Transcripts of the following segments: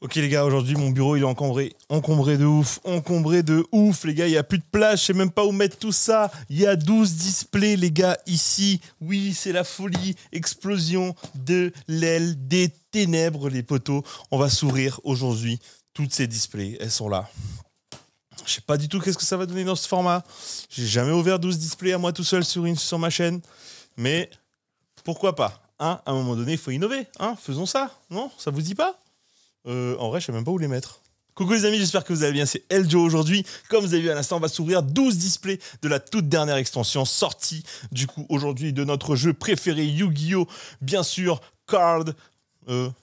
Ok les gars, aujourd'hui mon bureau il est encombré de ouf les gars, il n'y a plus de place, je sais même pas où mettre tout ça, il y a 12 displays les gars ici, oui c'est la folie, explosion de l'aile des ténèbres les potos, on va s'ouvrir aujourd'hui, toutes ces displays, elles sont là. Je sais pas du tout qu'est-ce que ça va donner dans ce format, j'ai jamais ouvert 12 displays à moi tout seul sur ma chaîne, mais pourquoi pas, hein, à un moment donné il faut innover, hein, faisons ça, non, ça vous dit pas? En vrai, je sais même pas où les mettre. Coucou les amis, j'espère que vous allez bien, c'est Eljo aujourd'hui. Comme vous avez vu à l'instant, on va s'ouvrir 12 displays de la toute dernière extension sortie du coup aujourd'hui de notre jeu préféré Yu-Gi-Oh! Bien sûr,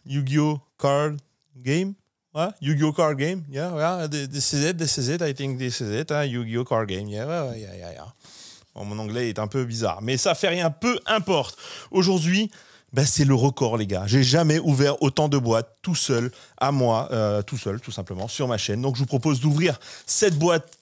Yu-Gi-Oh! Card Game. Ouais, Yu-Gi-Oh! Card Game. Yeah, this is it, I think this is it, Yu-Gi-Oh! Card Game. Yeah. Bon, mon anglais est un peu bizarre, mais ça fait rien, peu importe. Aujourd'hui, ben c'est le record les gars, j'ai jamais ouvert autant de boîtes tout seul, à moi, tout seul tout simplement, sur ma chaîne. Donc je vous propose d'ouvrir cette boîte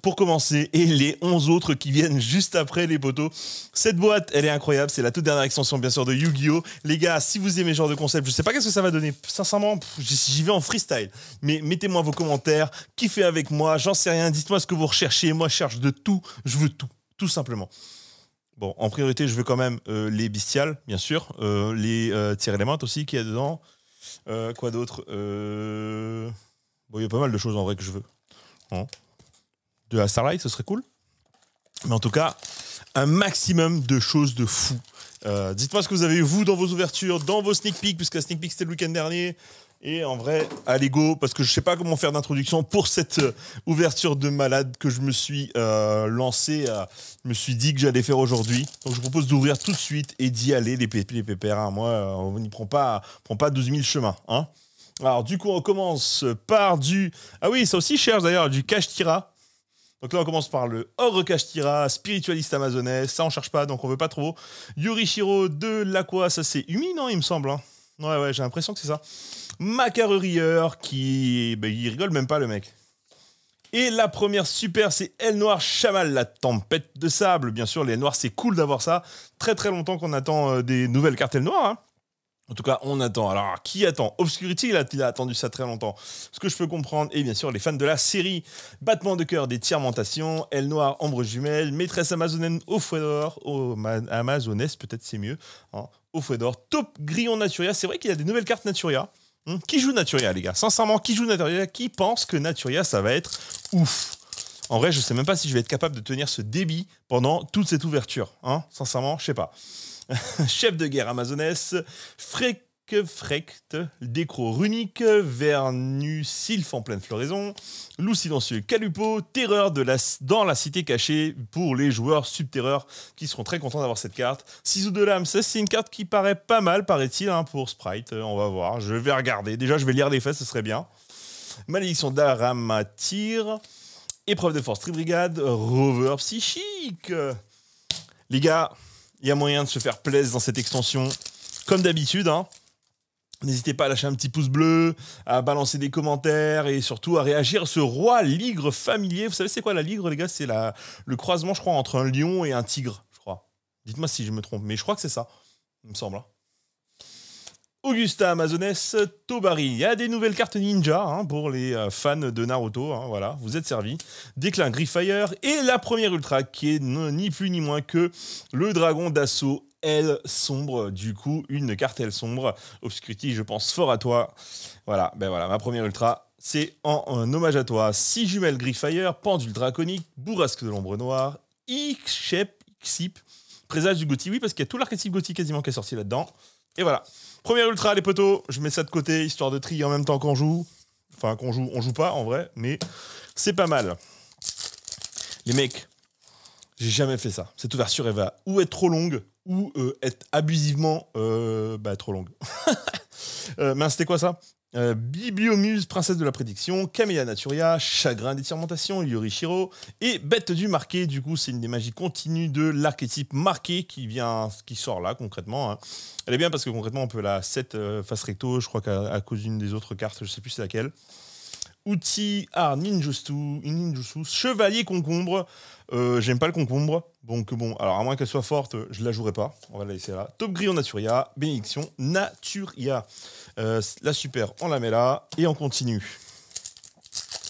pour commencer et les 11 autres qui viennent juste après les potos. Cette boîte, elle est incroyable, c'est la toute dernière extension bien sûr de Yu-Gi-Oh! Les gars, si vous aimez ce genre de concept, je sais pas qu'est-ce que ça va donner, sincèrement, j'y vais en freestyle. Mais mettez-moi vos commentaires, kiffez avec moi, j'en sais rien, dites-moi ce que vous recherchez, moi je cherche de tout, je veux tout simplement. Bon, en priorité, je veux quand même les bestiales, bien sûr. Les tiers-éléments aussi qu'il y a dedans. Quoi d'autre Bon, il y a pas mal de choses en vrai que je veux. Hein. De la Starlight, ce serait cool. Mais en tout cas, un maximum de choses de fou. Dites-moi ce que vous avez eu, vous, dans vos ouvertures, dans vos sneak peeks, puisque la sneak peek, c'était le week-end dernier. Et en vrai, allez go, parce que je sais pas comment faire d'introduction pour cette ouverture de malade que je me suis lancé. Je me suis dit que j'allais faire aujourd'hui. Donc je vous propose d'ouvrir tout de suite et d'y aller, les pépères. Hein. Moi, on n'y prend pas 12 000 chemins. Hein. Alors du coup, on commence par du... Ah oui, ça aussi cherche d'ailleurs, du Kashtira. Donc là, on commence par le Ogre Kashtira, Spiritualiste Amazonès. Ça, on cherche pas, donc on veut pas trop. Yorishiro de l'Aqua, ça c'est Umi, non, il me semble. Hein. Ouais, j'ai l'impression que c'est ça. Macarerieur qui... Ben, il rigole même pas le mec. Et la première super, c'est Aile Noire Chamal, la tempête de sable. Bien sûr, les ailes noires, c'est cool d'avoir ça. Très très longtemps qu'on attend des nouvelles cartes ailes noires. Hein. En tout cas, on attend. Alors, qui attend? Obscurity, il a attendu ça très longtemps. Ce que je peux comprendre, et bien sûr, les fans de la série, Battement de cœur des Tiers-Mentations, Aile Noire, Ombre Jumelle, Maîtresse Amazonienne au fouet d'or, Amazonesse, peut-être c'est mieux, hein, au fouet d'or, Top Grillon Naturia. C'est vrai qu'il y a des nouvelles cartes Naturia. Qui joue Naturia, les gars? Sincèrement, qui joue Naturia? Qui pense que Naturia, ça va être ouf? En vrai, je sais même pas si je vais être capable de tenir ce débit pendant toute cette ouverture. Hein. Sincèrement, je sais pas. Chef de guerre amazonesse, Frecht, Décro runique, Vernu Sylph en pleine floraison, Loup silencieux Calupo, Terreur dans la cité cachée pour les joueurs subterreurs qui seront très contents d'avoir cette carte. Ciseaux de l'âme, ça c'est une carte qui paraît pas mal, paraît-il, hein, pour Sprite. On va voir, je vais regarder. Déjà, je vais lire les faits, ce serait bien. Malédiction d'Aramatyr, Épreuve de force Tribrigade, Rover psychique. Les gars, il y a moyen de se faire plaisir dans cette extension, comme d'habitude. Hein. N'hésitez pas à lâcher un petit pouce bleu, à balancer des commentaires et surtout à réagir à ce roi ligre familier. Vous savez c'est quoi la ligre, les gars? C'est le croisement, je crois, entre un lion et un tigre, je crois. Dites-moi si je me trompe, mais je crois que c'est ça, il me semble. Hein. Augusta Amazoness, Tobari. Il y a des nouvelles cartes ninja hein, pour les fans de Naruto. Hein, voilà, vous êtes servis. Déclin Griffire. Et la première ultra qui est ni plus ni moins que le dragon d'assaut Aile Sombre. Du coup, une carte Aile Sombre. Obscurity, je pense fort à toi. Voilà, ben voilà, ma première ultra. C'est en hommage à toi. 6 jumelles Griffire, pendule draconique, bourrasque de l'ombre noire, Xip, présage du Gothi. Oui, parce qu'il y a tout l'archétype Gothi quasiment qui est sorti là-dedans. Et voilà. Première ultra, les potos, je mets ça de côté, histoire de trier en même temps qu'on joue. Enfin, on joue pas en vrai, mais c'est pas mal. Les mecs, j'ai jamais fait ça. Cette ouverture, elle va ou être trop longue, ou être abusivement trop longue. Mince, c'était quoi ça? Bibliomuse, princesse de la prédiction, Camélia Naturia, chagrin d'étirmentation, Yorishiro, et bête du marqué. Du coup, c'est une des magies continues de l'archétype marqué qui sort là concrètement. Hein. Elle est bien parce que concrètement, on peut la set face recto, je crois qu'à cause d'une des autres cartes, je sais plus c'est laquelle. Outil, art, ninjutsu, chevalier concombre. J'aime pas le concombre. Donc bon, alors à moins qu'elle soit forte, je la jouerai pas. On va la laisser là. Top Grillon Naturia, bénédiction Naturia. La super, on la met là et on continue.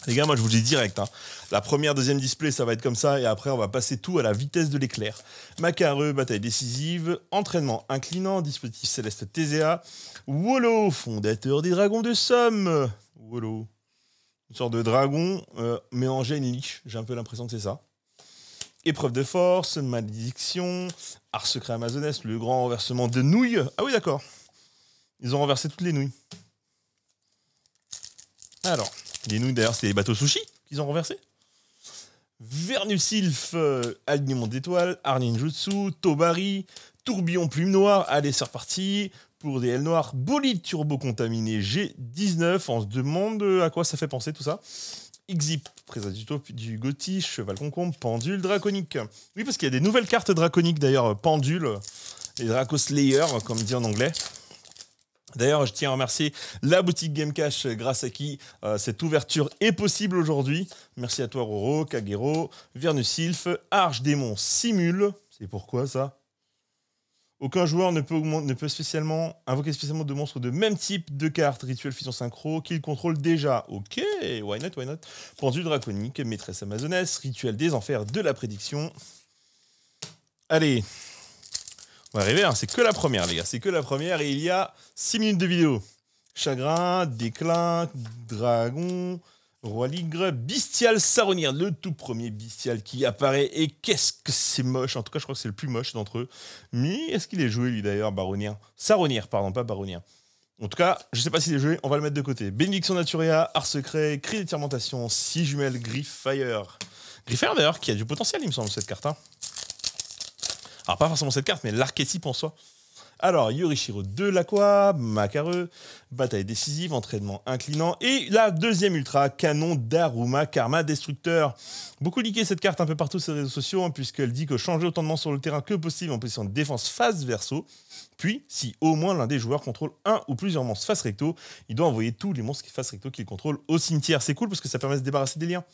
Les gars, moi je vous le dis direct. Hein. La première, deuxième display, ça va être comme ça. Et après, on va passer tout à la vitesse de l'éclair. Macareux, bataille décisive. Entraînement inclinant. Dispositif céleste TZA. Wolo, fondateur des dragons de Somme. Wolo. Une sorte de dragon mélangé à une liche. J'ai un peu l'impression que c'est ça. Épreuve de force, malédiction, art secret amazonès, le grand renversement de nouilles. Ah oui, d'accord. Ils ont renversé toutes les nouilles. Alors, les nouilles d'ailleurs, c'était les bateaux sushi qu'ils ont renversés. Vernusilf, alignement d'étoiles, art ninjutsu, Tobari, tourbillon plume noire. Allez, c'est reparti. Pour des ailes noires, bolide turbo contaminé G19. On se demande à quoi ça fait penser tout ça. Xip, présage du Gothi, cheval concombre, pendule draconique. Oui, parce qu'il y a des nouvelles cartes draconiques d'ailleurs, pendule, les Draco Slayer, comme dit en anglais. D'ailleurs, je tiens à remercier la boutique Game Cash, grâce à qui cette ouverture est possible aujourd'hui. Merci à toi, Roro, Kagero, Vernusilf, Arche Démon Simule. C'est pourquoi ça ? Aucun joueur ne peut spécialement invoquer spécialement de monstres de même type de cartes rituel fusion synchro qu'il contrôle déjà. Ok, why not, why not. Pendule draconique, maîtresse amazonesse, rituel des enfers de la prédiction. Allez, on va arriver, hein. C'est que la première, les gars, c'est que la première et il y a 6 minutes de vidéo. Chagrin, déclin, dragon, roi ligre, bestial Saronir, le tout premier bestial qui apparaît. Et qu'est-ce que c'est moche. En tout cas, je crois que c'est le plus moche d'entre eux. Mais est-ce qu'il est joué, lui, d'ailleurs, Baronir? Saronir, pardon, pas Baronir. En tout cas, je sais pas s'il est joué, on va le mettre de côté. Bénédiction Naturia, art secret, cri d'étirmentation, 6 jumelles, Griffire. Griffire, d'ailleurs, qui a du potentiel, il me semble, cette carte. Hein. Alors, pas forcément cette carte, mais l'archétype en soi. Alors, Yorishiro de l'Aqua, Macareux, bataille décisive, entraînement inclinant, et la deuxième ultra, canon d'Aruma, Karma Destructeur. Beaucoup liké cette carte un peu partout sur les réseaux sociaux, hein, puisqu'elle dit que changer autant de monstres sur le terrain que possible en position de défense face verso. Puis, si au moins l'un des joueurs contrôle un ou plusieurs monstres face recto, il doit envoyer tous les monstres face recto qu'il contrôle au cimetière. C'est cool parce que ça permet de se débarrasser des liens.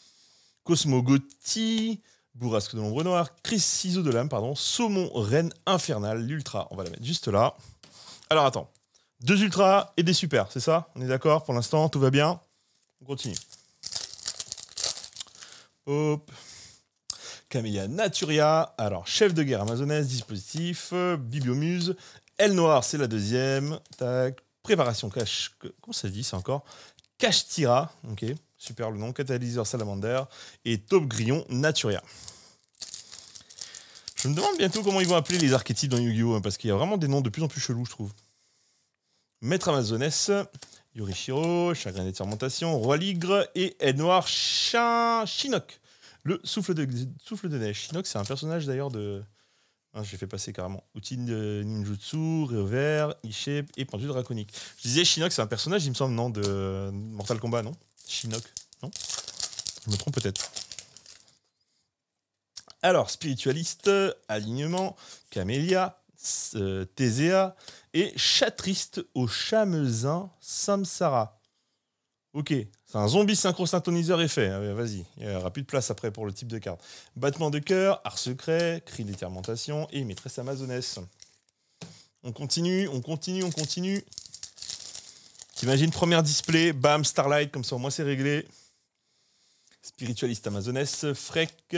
Cosmo Gothi, Bourrasque de l'ombre noire, Chris Ciseaux de l'âme, pardon, Saumon Reine Infernale, l'ultra. On va la mettre juste là. Alors attends, 2 ultras et des super, c'est ça? On est d'accord pour l'instant, tout va bien? On continue. Hop. Camélia Naturia, alors chef de guerre amazonesse, dispositif, Bibliomuse, aile noire, c'est la deuxième. Tac. Préparation cache. Comment ça se dit ça encore? Cache-tira, ok. Super le nom, catalyseur salamander et Top Grillon Naturia. Je me demande bientôt comment ils vont appeler les archétypes dans Yu-Gi-Oh! Parce qu'il y a vraiment des noms de plus en plus chelous, je trouve. Maître amazonesse, Yorishiro, chagrin d'étirmentation, roi ligre et aile noire, Shinnok. Le souffle de neige. Shinnok, c'est un personnage d'ailleurs de... Ah, je l'ai fait passer carrément. Outil de ninjutsu, revers, Ishep et pendule draconique. Je disais Shinnok, c'est un personnage, il me semble, non, de Mortal Kombat, non? Shinnok, non? Je me trompe peut-être. Alors, spiritualiste, alignement, camélia, Thésea et chatriste au chamezin Samsara. Ok, c'est un zombie synchro-syntoniseur effet. Vas-y, il n'y aura plus de place après pour le type de carte. Battement de cœur, art secret, cri d'étirmentation et maîtresse amazonesse. On continue, on continue, on continue. T'imagines, première display, bam, Starlight, comme ça au moins c'est réglé. Spiritualiste amazonesse, Frek,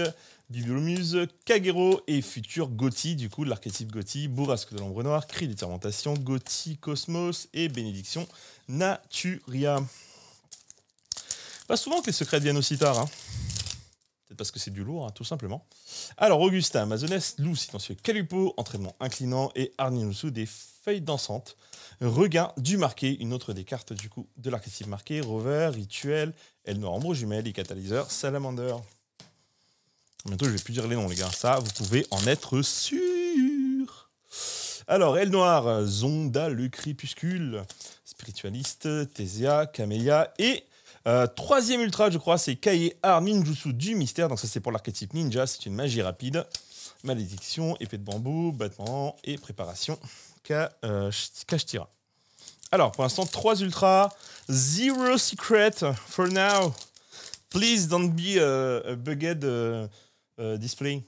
Bibliomuse, Kagero et futur Gothi, du coup l'archétype Gothi, Bourrasque de l'ombre noire, cri d'étirmentation, Gothi, Cosmos et bénédiction Naturia. Pas souvent que les secrets viennent aussi tard, hein. Peut-être parce que c'est du lourd, hein, tout simplement. Alors, Augusta, amazonesse, loup, silencieux, Calupo, entraînement inclinant et Arninusu, des feuilles dansantes. Regain du marqué, une autre des cartes du coup de l'archétype marqué, Rover, Rituel, aile noire, ombre jumelle et catalyseur, Salamander. Bientôt, je vais plus dire les noms, les gars. Ça, vous pouvez en être sûr. Alors, aile noire, Zonda, le crépuscule, spiritualiste, Thésea, Camélia et... troisième ultra, je crois, c'est Kaie Art Ninjutsu du mystère. Donc ça, c'est pour l'archétype ninja. C'est une magie rapide. Malédiction, épée de bambou, battement et préparation. Cache-tira. Alors, pour l'instant, 3 ultras, 0 secret for now. Please don't be a bugged display.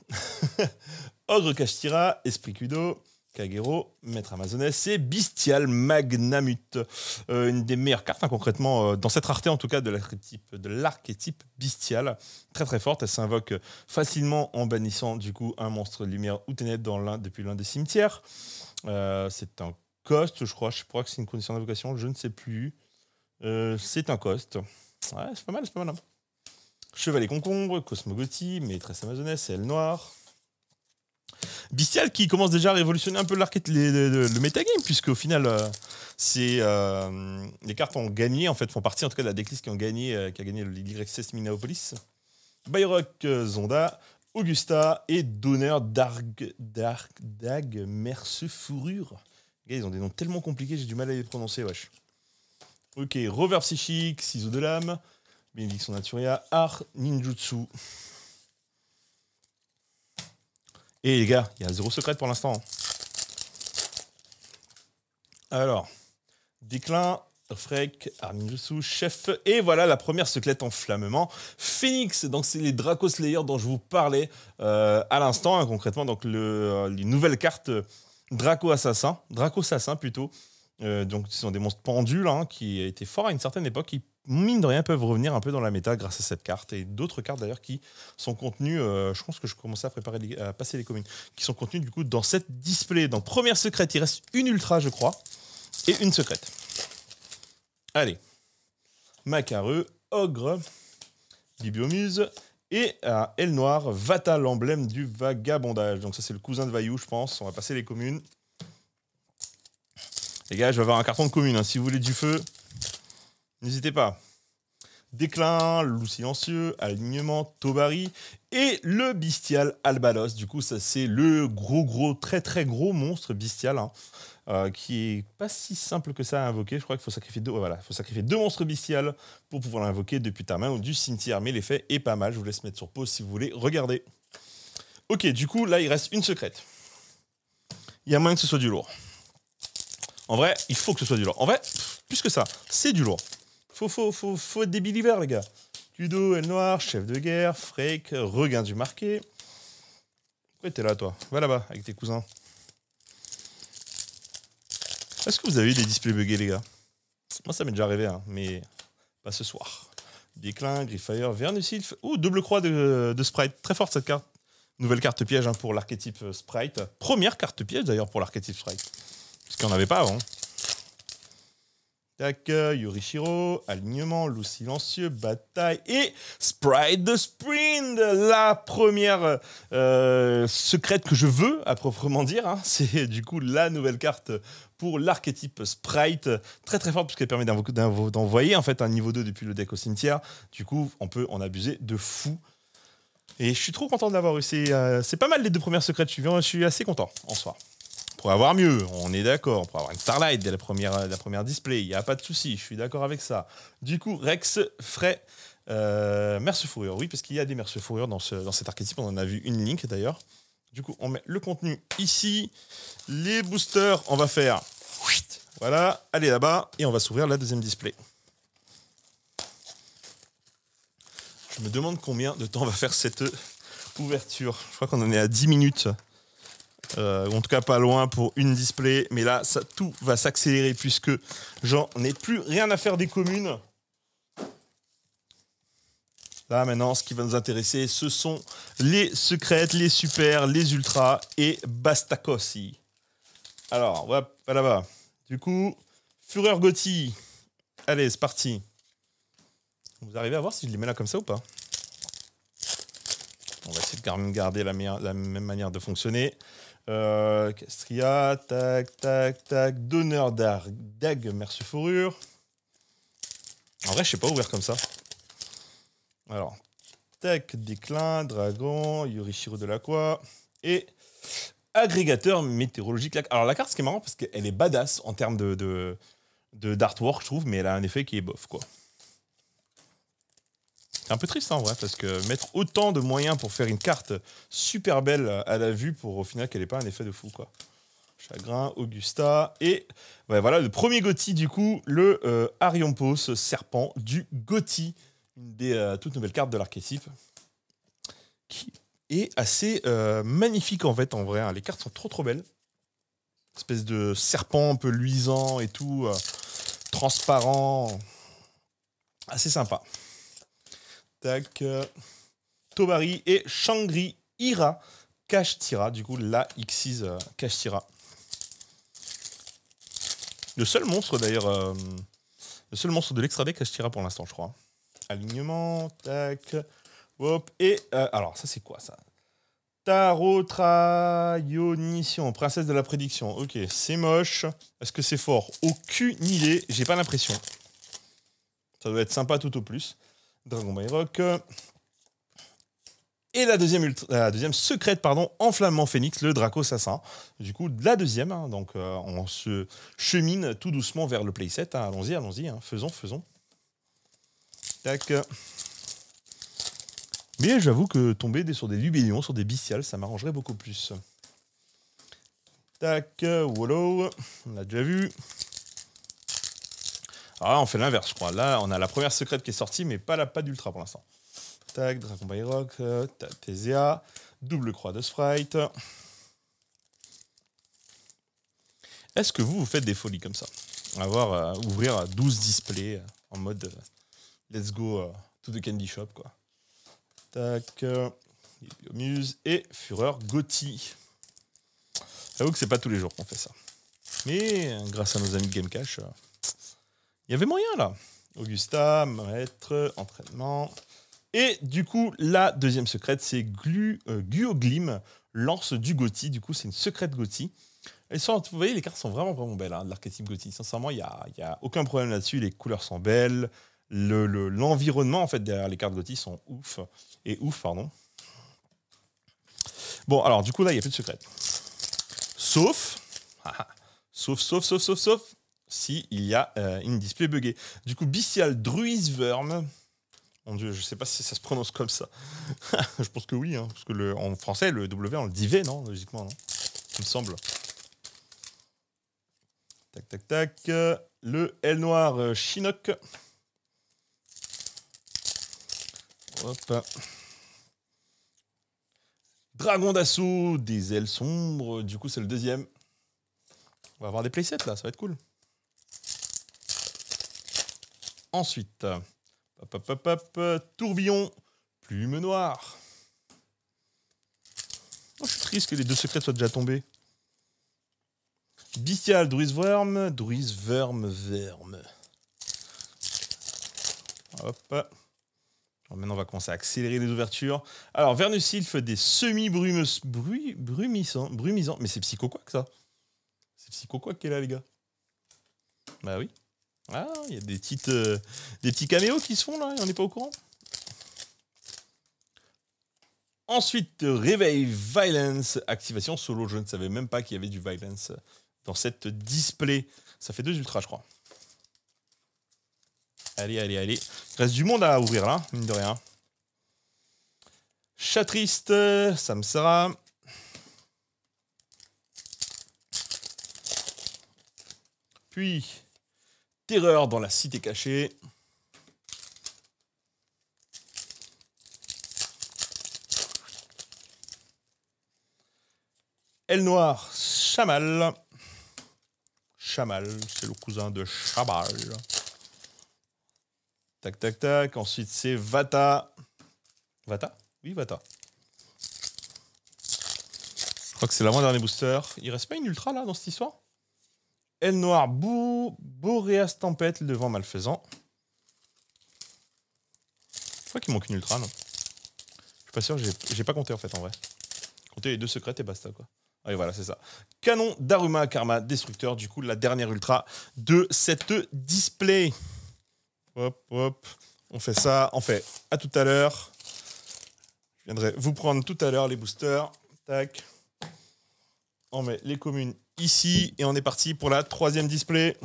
Ogre Kashtira, Esprit Kudo, Kagero, Maître Amazoness et Bestial Magnamut. Une des meilleures cartes, hein, concrètement, dans cette rareté en tout cas, de l'archétype Bestial. Très très forte, elle s'invoque facilement en bannissant du coup un monstre lumière ou ténèbres depuis l'un des cimetières. C'est un cost, je crois que c'est une condition d'invocation, je ne sais plus. C'est un cost. Ouais, c'est pas mal, c'est pas mal. Hein. Chevalier Concombre, Cosmogothi, Maîtresse Amazoness, Aile Noire. Bestial qui commence déjà à révolutionner un peu le metagame, puisque au final, les cartes ont gagné, en fait, font partie en tout cas de la decklist qui a gagné le YXS Minaopolis. Bayrock Zonda, Augusta et Donneur Dag Merce Fourrure. Ils ont des noms tellement compliqués, j'ai du mal à les prononcer, wesh. Ok, Rover Psychique, Ciseaux de l'âme, Bénédiction Naturia, Art Ninjutsu. Et les gars, il y a 0 secret pour l'instant. Alors, déclin, Freak, Art Ninjutsu, Chef. Et voilà la première secrète Enflammement. Phoenix, donc c'est les Draco Slayer dont je vous parlais à l'instant, hein, concrètement. Donc les nouvelles cartes Draco Assassin plutôt. Donc ce sont des monstres pendules hein, qui étaient forts à une certaine époque, qui mine de rien peuvent revenir un peu dans la méta grâce à cette carte et d'autres cartes d'ailleurs qui sont contenues, je pense que je commençais à passer les communes, qui sont contenues du coup dans cette display. Donc première secrète, il reste une ultra je crois et une secrète. Allez, Macareux, Ogre, Bibliomuse et Aile Noire, Vata, l'emblème du vagabondage. Donc ça c'est le cousin de Vaillou je pense, on va passer les communes. Les gars, je vais avoir un carton de commune, hein. Si vous voulez du feu, n'hésitez pas. Déclin, Loup Silencieux, Alignement, Tobari et le Bestial Albalos. Du coup, ça c'est le très très gros monstre bestial hein, qui est pas si simple que ça à invoquer. Je crois qu'il faut sacrifier deux monstres bestiales pour pouvoir l'invoquer depuis ta main ou du cimetière. Mais l'effet est pas mal. Je vous laisse mettre sur pause si vous voulez regarder. Ok, du coup, là, il reste une secrète. Il y a moyen que ce soit du lourd. En vrai, il faut que ce soit du lourd. En vrai, plus que ça, c'est du lourd. Faut être des believers, les gars. Kudo, Aile Noire, Chef de guerre, Freak, Regain du marqué. Pourquoi t'es là, toi? Va là-bas, avec tes cousins. Est-ce que vous avez eu des displays buggés, les gars? Moi, ça m'est déjà arrivé, hein, mais pas ce soir. Déclin, Griffire, Vernusylph. Ouh, double croix de Sprite. Très forte, cette carte. Nouvelle carte piège hein, pour l'archétype Sprite. Première carte piège, d'ailleurs, pour l'archétype Sprite. Parce qu'il n'y en avait pas avant. Tac, Yorishiro, Alignement, Loup Silencieux, Bataille et Sprite de Sprint. La première secrète que je veux, à proprement dire. Hein, c'est du coup la nouvelle carte pour l'archétype Sprite. Très très forte puisqu'elle permet d'envoyer en fait un niveau 2 depuis le deck au cimetière. Du coup, on peut en abuser de fou. Et je suis trop content de l'avoir eu. C'est pas mal les deux premières secrètes. Je suis assez content en soi. On pourrait avoir mieux, on est d'accord. On pourrait avoir une Starlight dès la première display. Il n'y a pas de souci, je suis d'accord avec ça. Du coup, Rex ferait Merce Fourrure. Oui, parce qu'il y a des Merce Fourrure dans cet archétype. On en a vu une link d'ailleurs. Du coup, on met le contenu ici. Les boosters, on va faire... Voilà, allez là-bas. Et on va s'ouvrir la deuxième display. Je me demande combien de temps va faire cette ouverture. Je crois qu'on en est à 10 minutes. En tout cas pas loin pour une display. Mais là, tout va s'accélérer puisque j'en ai plus rien à faire des communes. Là, maintenant, ce qui va nous intéresser, ce sont les secrètes, les super, les ultras et Bastacosi. Alors, voilà là-bas. Du coup, Fureur Gothi. Allez, c'est parti. Vous arrivez à voir si je les mets là comme ça ou pas? On va essayer de garder la même manière de fonctionner. Castria, tac, tac, tac. Donneur d'Ag, Merce Fourrure. En vrai, je sais pas ouvrir comme ça. Alors, tac, Déclin, Dragon, Yorishiro de l'Aqua et Agrégateur météorologique. Alors, la carte, ce qui est marrant, parce qu'elle est badass en termes d'artwork, je trouve, mais elle a un effet qui est bof, quoi. C'est un peu triste en vrai, parce que mettre autant de moyens pour faire une carte super belle à la vue pour au final qu'elle n'ait pas un effet de fou, quoi. Chagrin, Augusta. Et ouais, voilà, le premier GOTY, du coup, le Ariampos Serpent du GOTY. Une des toutes nouvelles cartes de l'archétype. Qui est assez magnifique, en fait, en vrai. Hein. Les cartes sont trop belles. Espèce de serpent un peu luisant et tout. Transparent. Assez sympa. Tac. Tobari et Shangri-Ira Kashtira. Du coup, la X6 Kashtira. Le seul monstre, d'ailleurs... le seul monstre de l'extra deck Kashtira pour l'instant, je crois. Alignement. Tac. Hop. Et... alors, ça, c'est quoi, ça? Tarotraionition, princesse de la prédiction. Ok, c'est moche. Est-ce que c'est fort? Aucune idée. J'ai pas l'impression. Ça doit être sympa tout au plus. Dragon by Rock. Et la deuxième secrète, pardon, Enflammement Phénix, le Draco Assassin. Du coup, la deuxième. Hein, donc, on se chemine tout doucement vers le playset. Hein. Allons-y, allons-y. Hein. Faisons. Tac. Mais j'avoue que tomber sur des Lubélions, sur des Bestiales, ça m'arrangerait beaucoup plus. Tac, Wallow, on l'a déjà vu. Alors là, on fait l'inverse, je crois. Là, on a la première secrète qui est sortie, mais pas d'ultra pour l'instant. Tac, Dragon by Rock, Tésia, double croix de Sprite. Est-ce que vous faites des folies comme ça? Ouvrir 12 displays en mode let's go to the candy shop, quoi. Tac, Biomuse et Fureur GOTY. J'avoue que c'est pas tous les jours qu'on fait ça. Mais grâce à nos amis de Game Cash, il y avait moyen là. Augusta, maître, entraînement. Et du coup, la deuxième secrète, c'est Guoglim, lance du GOTY. Du coup, c'est une secrète GOTY. Vous voyez, les cartes sont vraiment belles, hein, de l'archétype GOTY. Sincèrement, il y a aucun problème là-dessus. Les couleurs sont belles. L'environnement en fait derrière les cartes GOTY sont ouf. Pardon. Bon, alors du coup là, il n'y a plus de secret. Sauf si il y a une display buggée. Du coup, Bestial Druisverm. Mon Dieu, je sais pas si ça se prononce comme ça. Je pense que oui, hein, parce que en français, le W, on le dit V, non? Logiquement, non? Il me semble. Tac. Le L noir Chinook. Hop. Dragon d'assaut, des ailes sombres. Du coup, c'est le deuxième. On va avoir des playsets là, ça va être cool. Ensuite, tourbillon, plume noire. Oh, je suis triste que les deux secrets soient déjà tombés. Bestial, Druisverm. Hop. Alors maintenant, on va commencer à accélérer les ouvertures. Alors, Vernusilph, des brumisants. Mais c'est Psychoquack, ça. C'est Psychoquack qui est là, les gars. Bah oui. Ah, il y a des petits caméos qui se font, là, et on n'est pas au courant. Ensuite, Réveil, Violence, activation solo. Je ne savais même pas qu'il y avait du Violence dans cette display. Ça fait 2 ultras, je crois. Allez. Il reste du monde à ouvrir, là, mine de rien. Chatriste, Samsara. Puis, Terreur dans la cité cachée. Aile noire, Chamal. Chamal, c'est le cousin de Chabal. Tac. Ensuite, c'est Vata. Vata? Oui, Vata. Je crois que c'est l'avant-dernier booster. Il reste pas une ultra, là, dans cette histoire? Aile noire, Boreas Tempête, le vent malfaisant. Je crois qu'il manque une ultra, non? Je suis pas sûr, j'ai pas compté, en fait, en vrai. Compter les 2 secrètes et basta, quoi. Ah, et voilà, c'est ça. Canon d'Aruma Karma Destructeur, du coup, la dernière ultra de cette display. Hop. On fait ça. On fait à tout à l'heure. Je viendrai vous prendre tout à l'heure les boosters. Tac. On met les communes ici. Et on est parti pour la 3e display.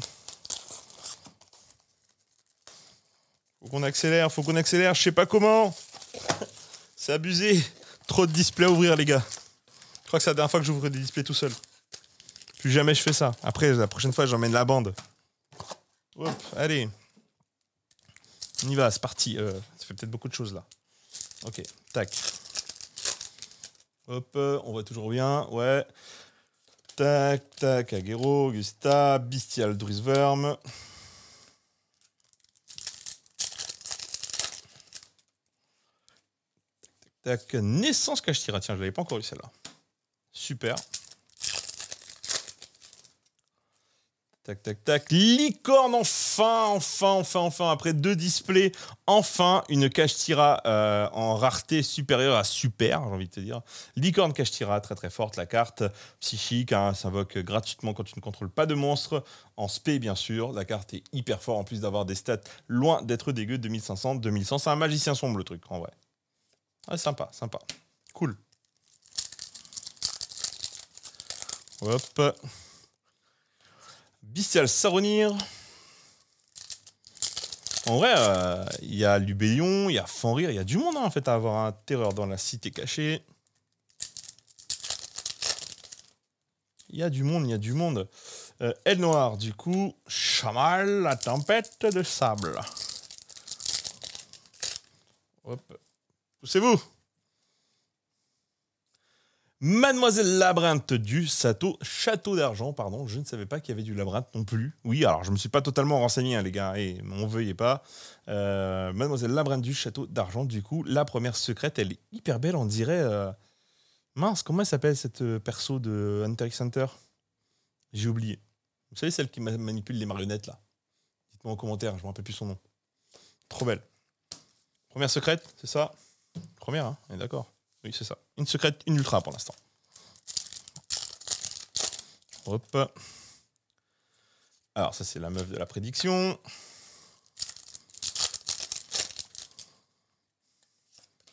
Faut qu'on accélère. Je sais pas comment. C'est abusé. Trop de displays à ouvrir, les gars. Je crois que c'est la dernière fois que j'ouvre des displays tout seul. Plus jamais je fais ça. Après, la prochaine fois, j'emmène la bande. Hop, allez. On y va, c'est parti. Ça fait peut-être beaucoup de choses là. Ok, tac. Hop, on voit toujours bien. Ouais. Tac, tac, Aguero, Augusta, Bestial, Druisworm. Tac, Naissance Kashtira. Tiens, je l'avais pas encore eu celle-là. Super. Tac, tac, tac. Licorne, enfin. Après 2 displays, enfin une Kashtira en rareté supérieure à super, j'ai envie de te dire. Licorne Kashtira, très très forte la carte. Psychique, hein, s'invoque gratuitement quand tu ne contrôles pas de monstres. En spé, bien sûr. La carte est hyper forte en plus d'avoir des stats loin d'être dégueu. 2500, 2100. C'est un magicien sombre le truc, en vrai. Ah, sympa, sympa. Cool. Hop. Bestial Saronir. En vrai, il y a Lubélion, il y a Fenrir, il y a du monde hein, en fait à avoir un terreur dans la cité cachée. Il y a du monde, Aile Noire, du coup, Chamal, la tempête de sable. Hop. Poussez-vous. Mademoiselle Labyrinthe du Château d'Argent, pardon, je ne savais pas qu'il y avait du labyrinthe non plus. Oui, alors je me suis pas totalement renseigné, hein, les gars, et m'en veuillez pas. Mademoiselle Labyrinthe du Château d'Argent, du coup, la première secrète, elle est hyper belle, on dirait... Mince, comment elle s'appelle cette perso de Hunter x Hunter? J'ai oublié. Vous savez, celle qui manipule les marionnettes, là? Dites-moi en commentaire, je ne me rappelle plus son nom. Trop belle. Première secrète, c'est ça? Première, hein, on est d'accord. Oui, c'est ça. Une secrète, une ultra pour l'instant. Hop. Alors, ça, c'est la meuf de la prédiction.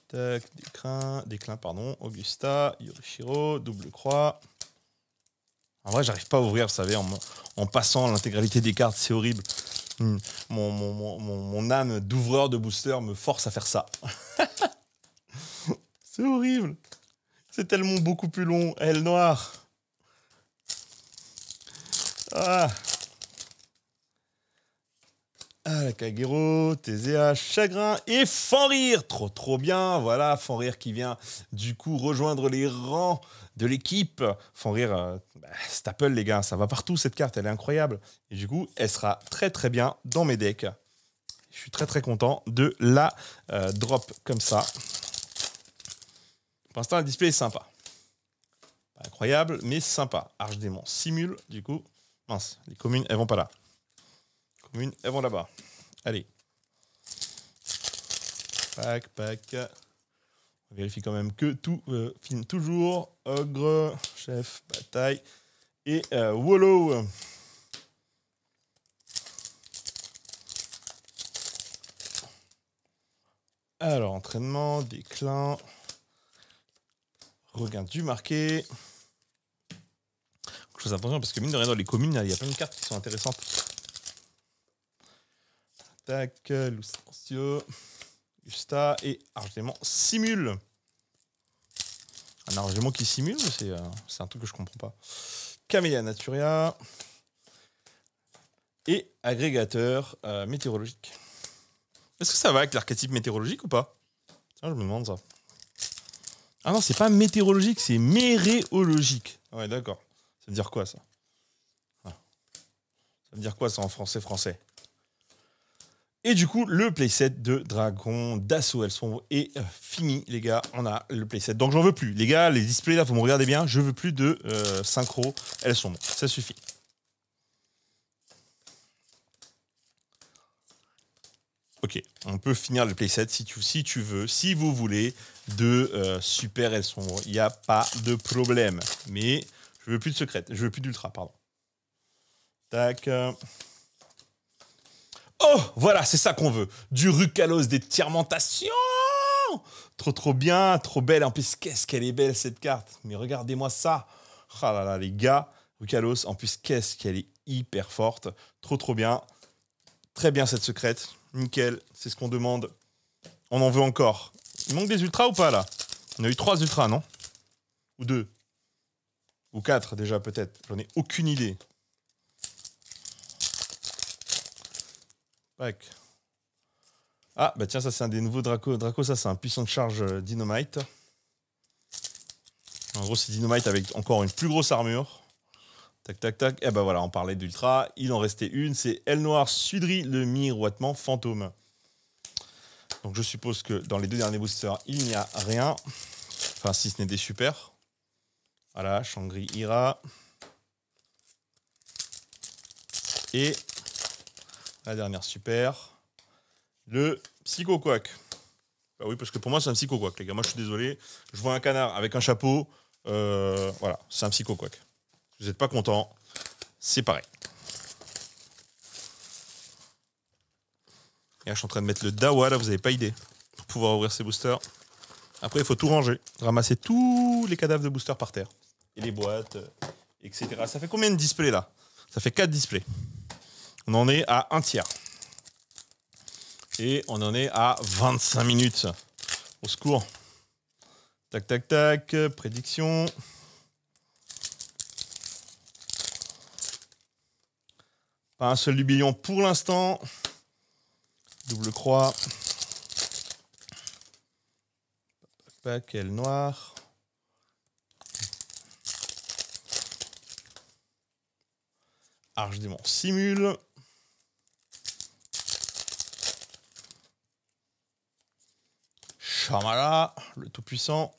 Tac, déclin, pardon. Augusta, Yorishiro, double croix. En vrai, j'arrive pas à ouvrir, vous savez, en passant l'intégralité des cartes, c'est horrible. Mon âme d'ouvreur de booster me force à faire ça. C'est horrible. C'est tellement beaucoup plus long. Aile Noire. Ah. Ah, Kagero, TZA, Chagrin et Fenrir. Trop bien. Voilà, Fenrir qui vient du coup rejoindre les rangs de l'équipe. Fenrir, Staple les gars, ça va partout cette carte, elle est incroyable. Et du coup, elle sera très bien dans mes decks. Je suis très content de la drop comme ça. Pour l'instant, le display est sympa. Incroyable, mais sympa. Archdémon simule, du coup. Mince, les communes, elles vont pas là. Les communes, elles vont là-bas. Allez. Pac. On vérifie quand même que tout filme toujours. Ogre, chef, bataille. Et Wallow. Alors, entraînement, déclin. Regain du marqué. Je fais attention parce que mine de rien dans les communes, il y a plein de cartes qui sont intéressantes. Tac, Lucencio, Justa et Argément simule. Un Argément qui simule, c'est un truc que je comprends pas. Camélia Naturia et agrégateur météorologique. Est-ce que ça va avec l'archétype météorologique ou pas? Tiens, je me demande ça. Ah non, c'est pas météorologique, c'est méréologique. Ouais, d'accord. Ça veut dire quoi, ça? Ça veut dire quoi, ça, en français? Et du coup, le playset de Dragon d'Assaut Elles sont est fini, les gars. On a le playset. Donc, j'en veux plus. Les gars, les displays, là, vous me regardez bien. Je veux plus de synchro. Elles sont bonnes. Ça suffit. Ok, on peut finir le playset si tu veux, si vous voulez, de super elles sont. Il n'y a pas de problème. Mais je veux plus de secrète, je veux plus d'ultra, pardon. Tac. Oh, voilà, c'est ça qu'on veut. Du Rukalos d'étirmentation. Trop bien, trop belle. En plus, qu'est-ce qu'elle est belle cette carte. Mais regardez-moi ça. Ah là là, les gars. Rukalos, en plus, qu'est-ce qu'elle est hyper forte. Trop bien. Très bien cette secrète. Nickel, c'est ce qu'on demande. On en veut encore. Il manque des ultras ou pas là? On a eu 3 ultras, non? Ou 2? Ou 4 déjà peut-être. J'en ai aucune idée. Tac. Ah, bah tiens, ça c'est un des nouveaux Draco. Draco, ça c'est un puissant de charge Dynamite. En gros, c'est Dynamite avec encore une plus grosse armure. Tac, tac, tac. Et ben voilà, on parlait d'Ultra. Il en restait une. C'est Aile Noire Sudri, le miroitement fantôme. Donc je suppose que dans les 2 derniers boosters, il n'y a rien. Enfin, si ce n'est des super. Voilà, Shangri-Ira. Et la dernière super. Le Psycho Quack. Bah oui, parce que pour moi, c'est un Psycho Quack, les gars. Moi, je suis désolé. Je vois un canard avec un chapeau. Voilà, c'est un Psycho Quack. Si vous n'êtes pas content, c'est pareil. Et là, je suis en train de mettre le Dawa, là, vous n'avez pas idée. Pour pouvoir ouvrir ces boosters. Après, il faut tout ranger. Ramasser tous les cadavres de boosters par terre. Et les boîtes, etc. Ça fait combien de displays, là? Ça fait 4 displays. On en est à un tiers. Et on en est à 25 minutes. Au secours. Tac, tac, tac. Prédiction. Pas un seul Lubillon pour l'instant. Double croix. Aile Noire. Arche-Démon Simule. Shamala, le tout-puissant.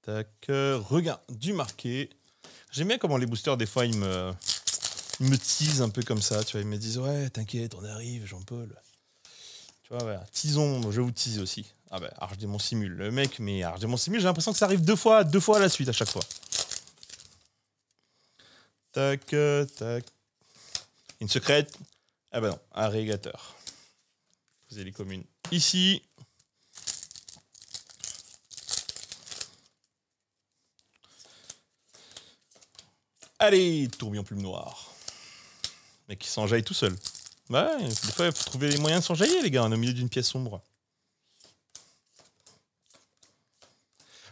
Tac, regain du marqué. J'aime bien comment les boosters, des fois, ils me teasent un peu comme ça. Tu vois, ils me disent, ouais, t'inquiète, on arrive, Jean-Paul. Tu vois, voilà. Tison, je vous tease aussi. Ah ben, Arche-Démon Simule. Le mec, mais Arche-Démon Simule, j'ai l'impression que ça arrive deux fois à la suite à chaque fois. Tac, tac. Une secrète. Ah ben non, un régulateur. Posez les communes ici. Allez, tourbillon plume noire. Mec qui s'enjaille tout seul. Ouais, des fois, il faut trouver les moyens de s'enjailler, les gars. On est au milieu d'une pièce sombre.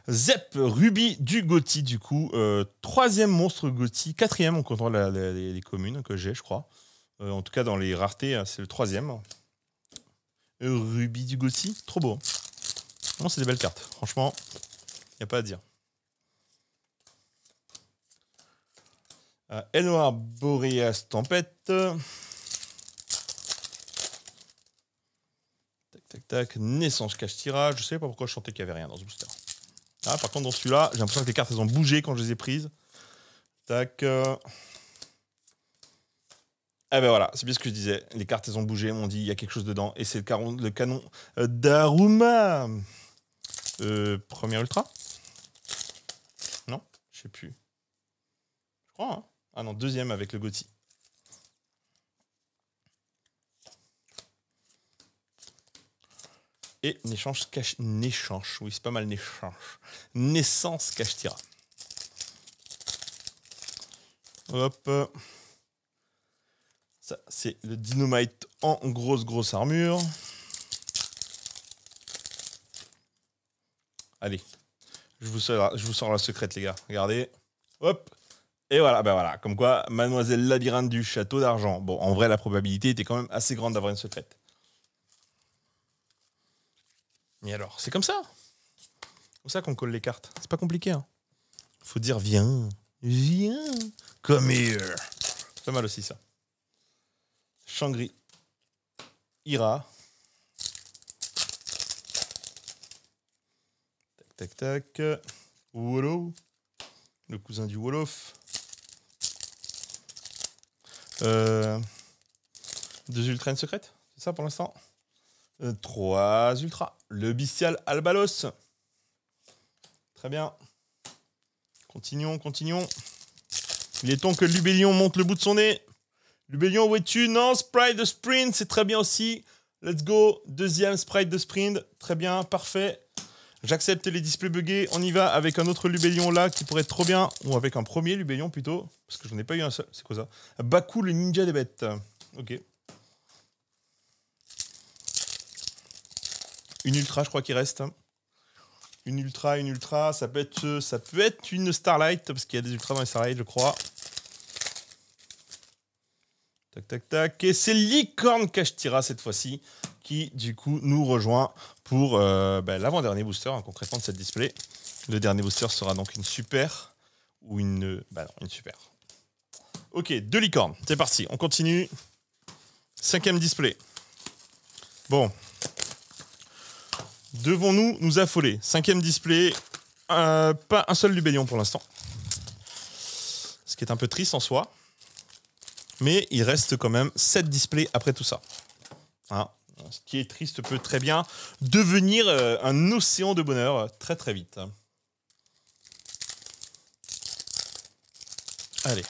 Zep, Ruby du Gothi, du coup. 3e monstre Gothi. 4e, en comptant les communes que j'ai, je crois. En tout cas, dans les raretés, c'est le 3e. Ruby du Gothi, trop beau. Non, c'est des belles cartes. Franchement, il n'y a pas à dire. Aile Noire, Boreas, Tempête. Tac, tac, tac. Naissance, Cache-Tirage. Je sais pas pourquoi je sentais qu'il n'y avait rien dans ce booster. Ah, par contre, dans celui-là, j'ai l'impression que les cartes, elles ont bougé quand je les ai prises. Tac. Ah ben voilà, c'est bien ce que je disais. Les cartes, elles ont bougé, on dit il y a quelque chose dedans. Et c'est le canon d'Aruma. Premier ultra? Non, je sais plus. Je crois, hein. Ah non, 2e avec le Gothi. Et Néchange. Oui, c'est pas mal Néchange. Naissance Cache-Tira. Hop. Ça, c'est le Dynamite en grosse armure. Allez. Je vous sors la secrète, les gars. Regardez. Hop. Et voilà, ben voilà. Comme quoi, Mademoiselle Labyrinthe du Château d'Argent. Bon, en vrai, la probabilité était quand même assez grande d'avoir une secrète. Mais alors, c'est comme ça. C'est comme ça qu'on colle les cartes. C'est pas compliqué, hein. Faut dire viens. Viens. Come here. C'est pas mal aussi, ça. Shangri. Ira. Tac, tac, tac. Wolo. Le cousin du Wolof. 2 ultra secrètes, c'est ça pour l'instant. 3 ultras. Le bestial Albalos. Très bien. Continuons. Il est temps que Lubellion monte le bout de son nez. Lubellion, où es-tu? Non, Sprite de Sprint, c'est très bien aussi. Let's go. 2e Sprite de Sprint. Très bien, parfait. J'accepte les displays buggés. On y va avec un autre Lubellion là qui pourrait être trop bien. Ou avec un premier Lubellion plutôt. Parce que j'en ai pas eu un seul. C'est quoi ça? Baku, le ninja des bêtes. Ok. Une ultra, je crois qu'il reste. Une ultra, ça peut être une Starlight, parce qu'il y a des ultras dans les Starlight, je crois. Tac, tac, tac. Et c'est Licorne Kashtira cette fois-ci, qui du coup nous rejoint pour l'avant-dernier booster, hein, concrètement de cette display. Le dernier booster sera donc une super, ou une... Bah non, une super. Ok, 2 licornes, c'est parti, on continue. 5e display. Bon. Devons-nous nous affoler? 5e display, pas un seul Lubellion pour l'instant. Ce qui est un peu triste en soi. Mais il reste quand même 7 displays après tout ça. Hein, ce qui est triste peut très bien devenir un océan de bonheur très très vite. Allez.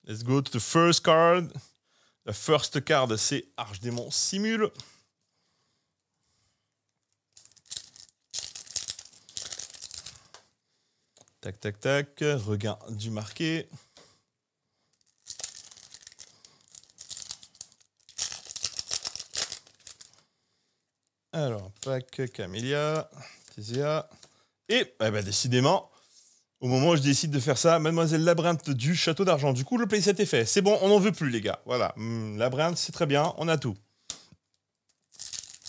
Let's go to the first card. La first card, c'est Archdémon Simule. Tac, tac, tac. Regain du marqué. Alors, pack Camélia, Tésia. Et, décidément, au moment où je décide de faire ça, Mademoiselle Labyrinthe du Château d'Argent. Du coup, le playset est fait. C'est bon, on n'en veut plus, les gars. Voilà, Labyrinthe, c'est très bien, on a tout.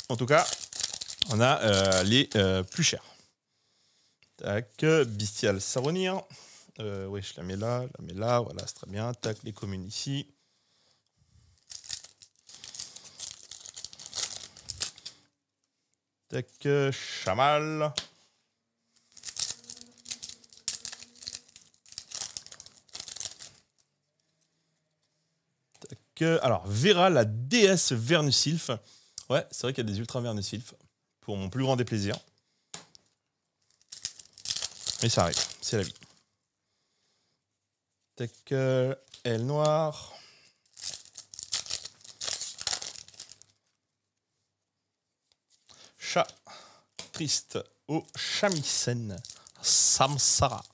En tout cas, on a les plus chers. Tac, Bestial Saronir. Oui, je la mets là, voilà, c'est très bien. Tac, les communes ici. Tac, Chamal. Tac, alors, Vera, la déesse Vernusylph. Ouais, c'est vrai qu'il y a des ultra Vernusylph. Pour mon plus grand déplaisir. Mais ça arrive, c'est la vie. Tac, elle noire. Chat triste au shamisen. Samsara.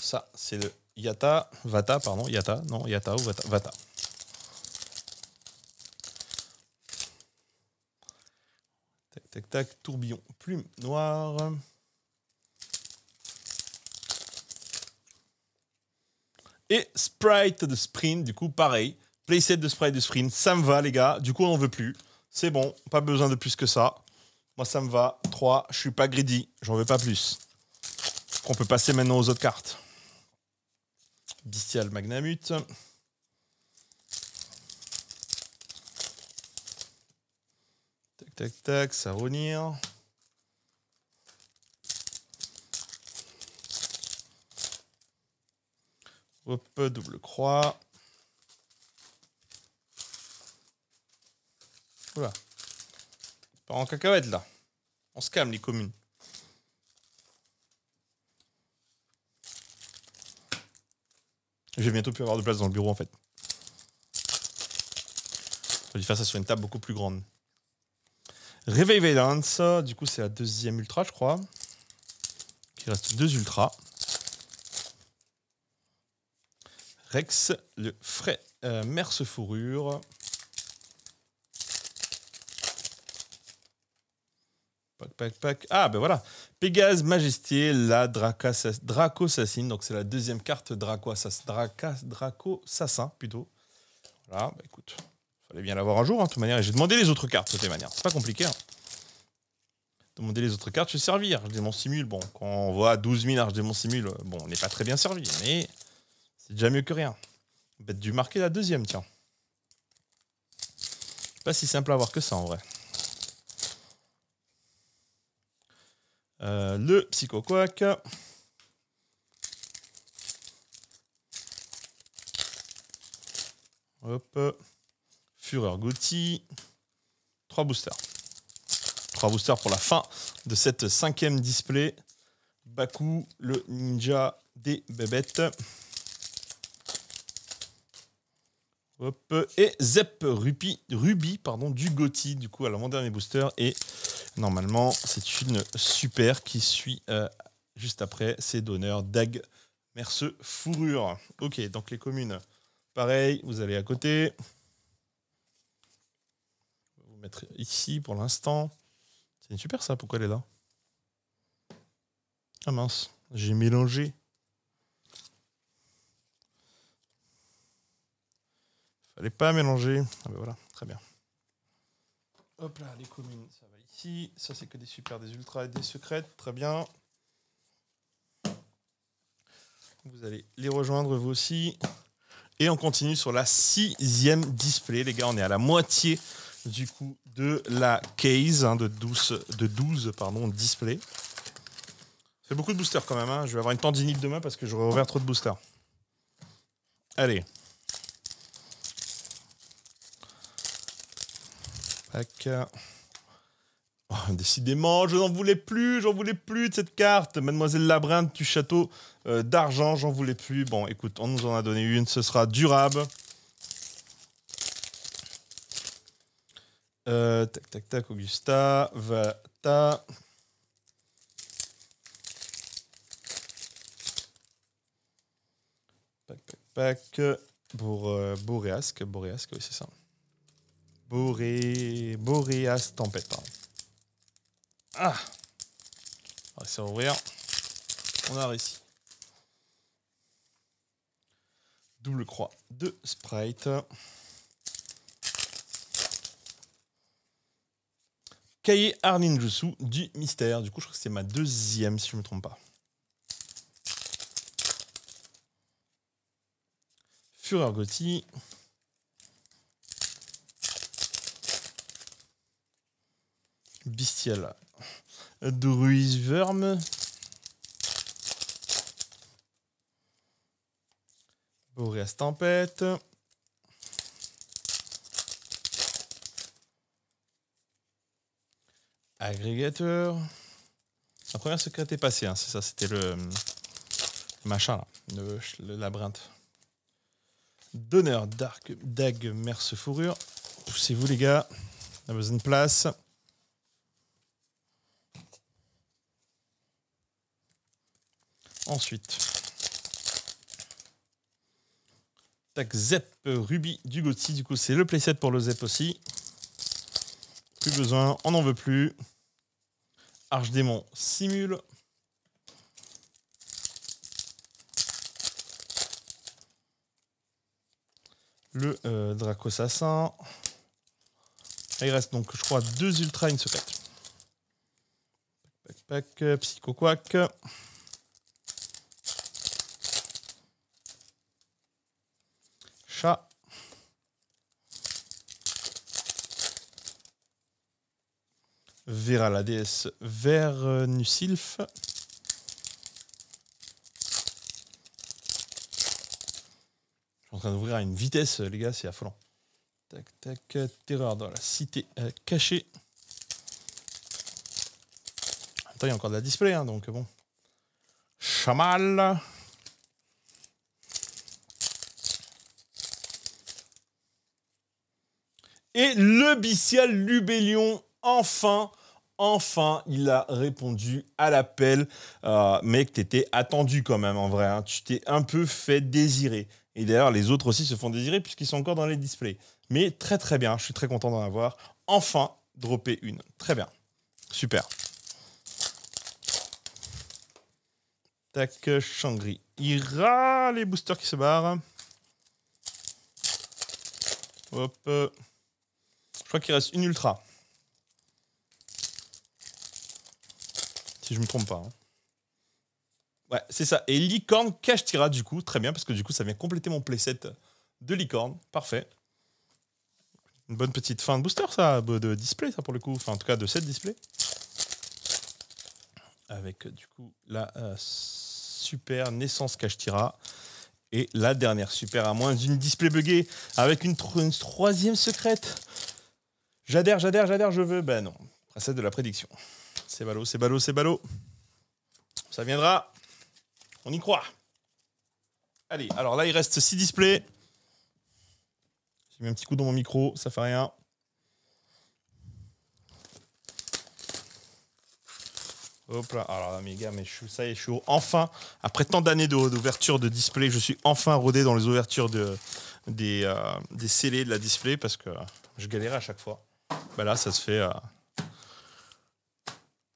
Ça, c'est le Yata. Vata, pardon. Yata. Non, Yata ou Vata. Vata. Tac, tac, tac. Tourbillon. Plume noire. Et Sprite de Sprint, du coup, pareil. Playset de Sprite de Sprint, ça me va, les gars. Du coup, on n'en veut plus. C'est bon, pas besoin de plus que ça. Moi, ça me va. 3, je suis pas greedy, j'en veux pas plus. On peut passer maintenant aux autres cartes. Bestial Magnamut. Tac, tac, tac, Saronir. Hop, double croix. Voilà. Pas en cacahuète là. On se calme les communes. Je vais bientôt plus avoir de place dans le bureau en fait. Je vais faire ça sur une table beaucoup plus grande. Réveil Valence, du coup c'est la 2e ultra je crois. Il reste 2 ultras. Rex, le frais Merce Fourrure. Pac. Ah, ben voilà. Pégase Majesté, la Dracossassine. Donc, c'est la 2e carte Dracosassin, plutôt. Voilà, bah écoute. Fallait bien l'avoir un jour, hein, de toute manière. J'ai demandé les autres cartes, de toute manière. C'est pas compliqué. Hein. Demander les autres cartes, je vais servir. Archdémon Simule, bon, quand on voit 12 000 Archdémon Simule, bon, on n'est pas très bien servi, mais c'est déjà mieux que rien. Bête du marquer la 2e, tiens. Pas si simple à avoir que ça, en vrai. Le Psychoquack. Hop. Fureur Gauthier. 3 boosters. 3 boosters pour la fin de cette 5e display. Baku, le ninja des bébêtes. Hop. Et Zep Ruby du Gauthier, du coup, à l'avant-dernier booster. Et normalement, c'est une super qui suit juste après. C'est d'honneur Dag Merce Fourrure. Ok, donc les communes, pareil, vous allez à côté. vais mettre ici pour l'instant. C'est une super ça, pourquoi elle est là? Ah mince, j'ai mélangé. Fallait pas mélanger. Ah ben voilà, très bien. Hop là, les communes, ça va ici. Ça, c'est que des super, des ultras et des secrètes. Très bien. Vous allez les rejoindre, vous aussi. Et on continue sur la 6e display. Les gars, on est à la moitié du coup de la case de 12 display. Ça fait beaucoup de boosters quand même. Hein. Je vais avoir une tendinite demain parce que j'aurai ouvert trop de boosters. Allez. Oh, décidément, je n'en voulais plus de cette carte. Mademoiselle Labyrinthe du château d'argent, j'en voulais plus. Bon, écoute, on nous en a donné une, ce sera durable. Tac, Augusta, Vata. Pac. Boréasque, oui, c'est ça. Boréas tempête. Pardon. Ah, on va essayer d'ouvrir. On a réussi. Double croix de Sprite. Cahier Arninjutsu du mystère. Du coup, je crois que c'est ma 2e, si je ne me trompe pas. Fureur Gothi. Bestial. Druisverme. Boréas tempête. Agrégateur. La première secrète est passée, hein, c'est ça, c'était le machin là, le labyrinthe. Donneur d'arc, dague, merce, fourrure. Poussez-vous les gars, on a besoin de place. Ensuite, tac, Zep, Ruby du Gothi. Du coup, c'est le playset pour le Zep aussi. Plus besoin, on n'en veut plus. Archdémon simule. Le Dracosassin. Il reste donc, je crois, 2 ultras, une secrète. Psychoquack. Chat. Vera la déesse Vernusilf. Je suis en train d'ouvrir à une vitesse, les gars, c'est affolant. Tac, terreur dans la cité cachée. Attends, il y a encore de la display, hein, donc bon. Chamal. Et le Bystial Lubellion, enfin, il a répondu à l'appel. Mec, t'étais attendu quand même, en vrai. Hein. Tu t'es un peu fait désirer. Et d'ailleurs, les autres aussi se font désirer puisqu'ils sont encore dans les displays. Mais très, très bien. Je suis très content d'en avoir. Enfin, droppé une. Très bien. Super. Tac, Shangri-Ira, les boosters qui se barrent. Hop. Je crois qu'il reste une ultra. Si je me trompe pas. Hein. Ouais, c'est ça. Et licorne Kashtira, du coup, très bien, parce que du coup, ça vient compléter mon playset de licorne. Parfait. Une bonne petite fin de booster, ça, de display, ça, pour le coup. Enfin, en tout cas, de set display. Avec, du coup, la super naissance Kashtira. Et la dernière super, à moins d'une display buggée, avec une 3e secrète. J'adhère, je veux. Ben non. Princesse de la prédiction. C'est ballot. Ça viendra. On y croit. Allez, alors là, il reste 6 displays. J'ai mis un petit coup dans mon micro, ça fait rien. Hop là. Alors là, mes gars, ça y est, je suis enfin, après tant d'années d'ouverture de display, je suis enfin rodé dans les ouvertures des scellés de la display parce que je galérais à chaque fois. Bah là, ça se fait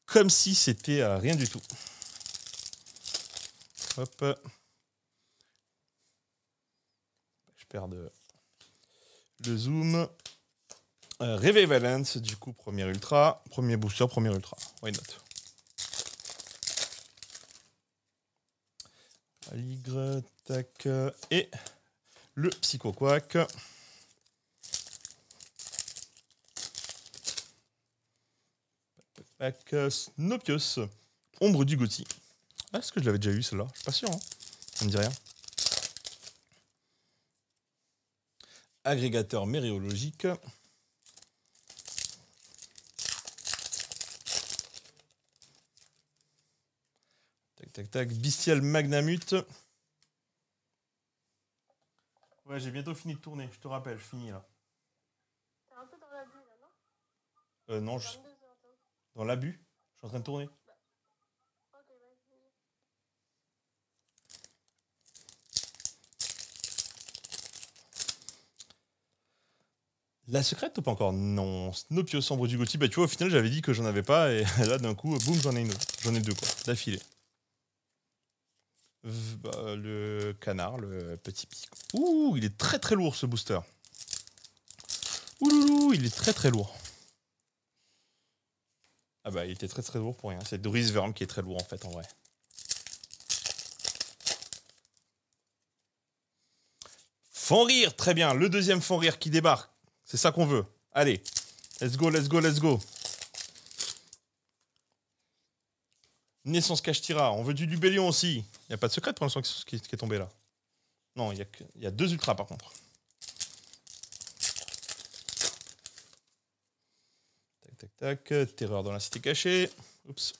comme si c'était rien du tout. Hop. Je perds le zoom. Réveil Valence, du coup, premier ultra. Premier booster, premier ultra. Why not? Aligre, tac. Et le Psycho Quack. Snopios, ombre du Gothi. Ah, est-ce que je l'avais déjà eu celle-là? Je suis pas sûr. Hein. Ça me dit rien. Agrégateur méréologique. Tac, tac, tac. Bestial Magnamut. Ouais, j'ai bientôt fini de tourner. Je te rappelle, je finis là. T'es un peu dans l'abus là, non? Non, dans l'abus. Je suis en train de tourner. Ok, vas-y. La secrète ou pas encore? Non. Snopios, ombre du Gothi. Bah, tu vois, au final, j'avais dit que j'en avais pas. Et là, d'un coup, boum, j'en ai une autre. J'en ai deux, quoi, d'affilée. Le canard, le petit pic. Ouh, il est très très lourd ce booster. Ouh, il est très très lourd. Ah bah, il était très très lourd pour rien. C'est Doris Verm qui est très lourd en fait, en vrai. Fond rire, très bien. Le deuxième fond rire qui débarque. C'est ça qu'on veut. Allez, let's go, let's go, let's go. Naissance Kashtira, on veut du Lubellion aussi. Il n'y a pas de secret pour l'instant qui est tombé là. Non, il y a deux ultras par contre. Tac, tac, tac. Terreur dans la cité cachée. Oups.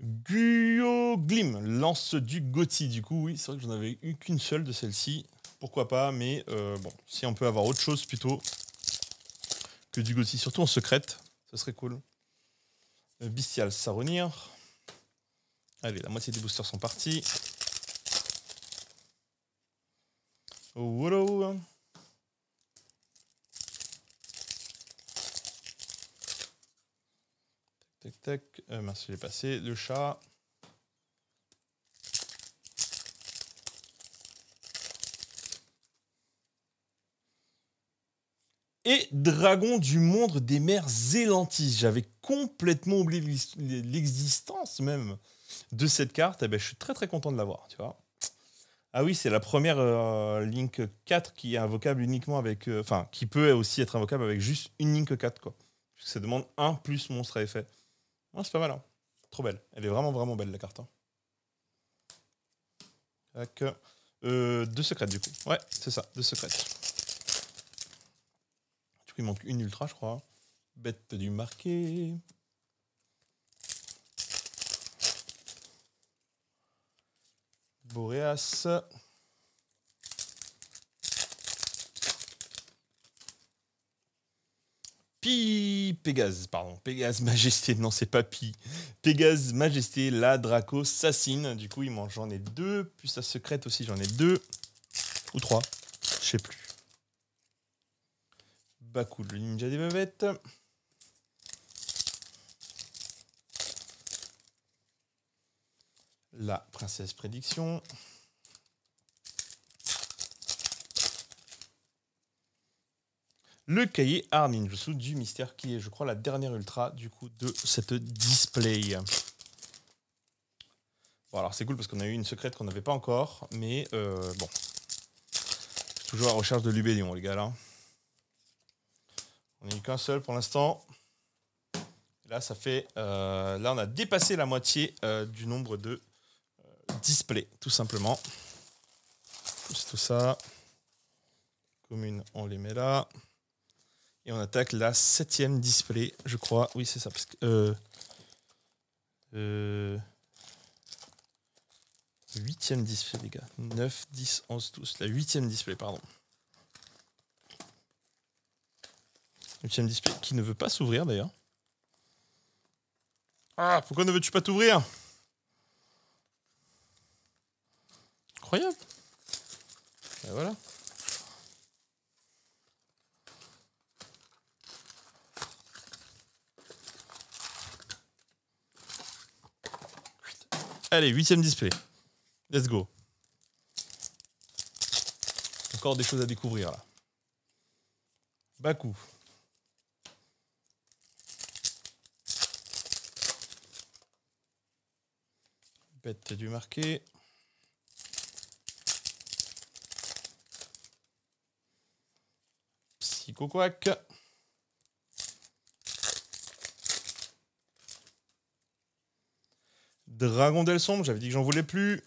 Guyo Glim, lance du Gothi. Du coup, oui, c'est vrai que j'en avais eu qu'une seule de celle-ci. Pourquoi pas, mais bon, si on peut avoir autre chose plutôt que du Gothi, surtout en secrète, ce serait cool. Bestial Saronir. Allez, la moitié des boosters sont partis. Oh, voilà. Tac, tac. Mince, j'ai passé. Le chat. Et Dragon du monde des mers Zélantis. J'avais complètement oublié l'existence même de cette carte. Eh ben, je suis très très content de l'avoir, tu vois. Ah oui, c'est la première Link 4 qui est invocable uniquement avec... Enfin, qui peut aussi être invocable avec juste une Link 4, quoi. Ça demande un plus monstre à effet. Ouais, c'est pas mal, hein. Trop belle. Elle est vraiment vraiment belle, la carte. Hein. Tac. Deux secrètes, du coup. Ouais, c'est ça, deux secrètes. Du coup, il manque une ultra, je crois. Bête du marqué. Boreas. Pégase, pardon. Pégase Majesté, non, c'est pas Pi. Pégase Majesté, la Draco Sassine. Du coup, j'en ai deux. Plus la secrète aussi, j'en ai deux. Ou trois. Je sais plus. Baku, le ninja des bavettes. La princesse prédiction. Le cahier Art Ninjutsu du mystère qui est, je crois, la dernière ultra du coup de cette display. Bon, alors c'est cool parce qu'on a eu une secrète qu'on n'avait pas encore, mais bon. Toujours à la recherche de Lubellion, les gars, là. On n'a eu qu'un seul pour l'instant. Là, ça fait... là, on a dépassé la moitié du nombre de displays, tout simplement. C'est tout ça. Commune, on les met là. Et on attaque la 7e display, je crois. Oui, c'est ça. Parce que, 8e display, les gars. 9, 10, 11, 12. La 8e display, pardon. 8e display qui ne veut pas s'ouvrir, d'ailleurs. Ah, pourquoi ne veux-tu pas t'ouvrir? voilà. Allez, 8e display. Let's go. Encore des choses à découvrir là. Baku. Bête du marqué. Psycho-Quack. Dragon d'El Sombre, j'avais dit que j'en voulais plus.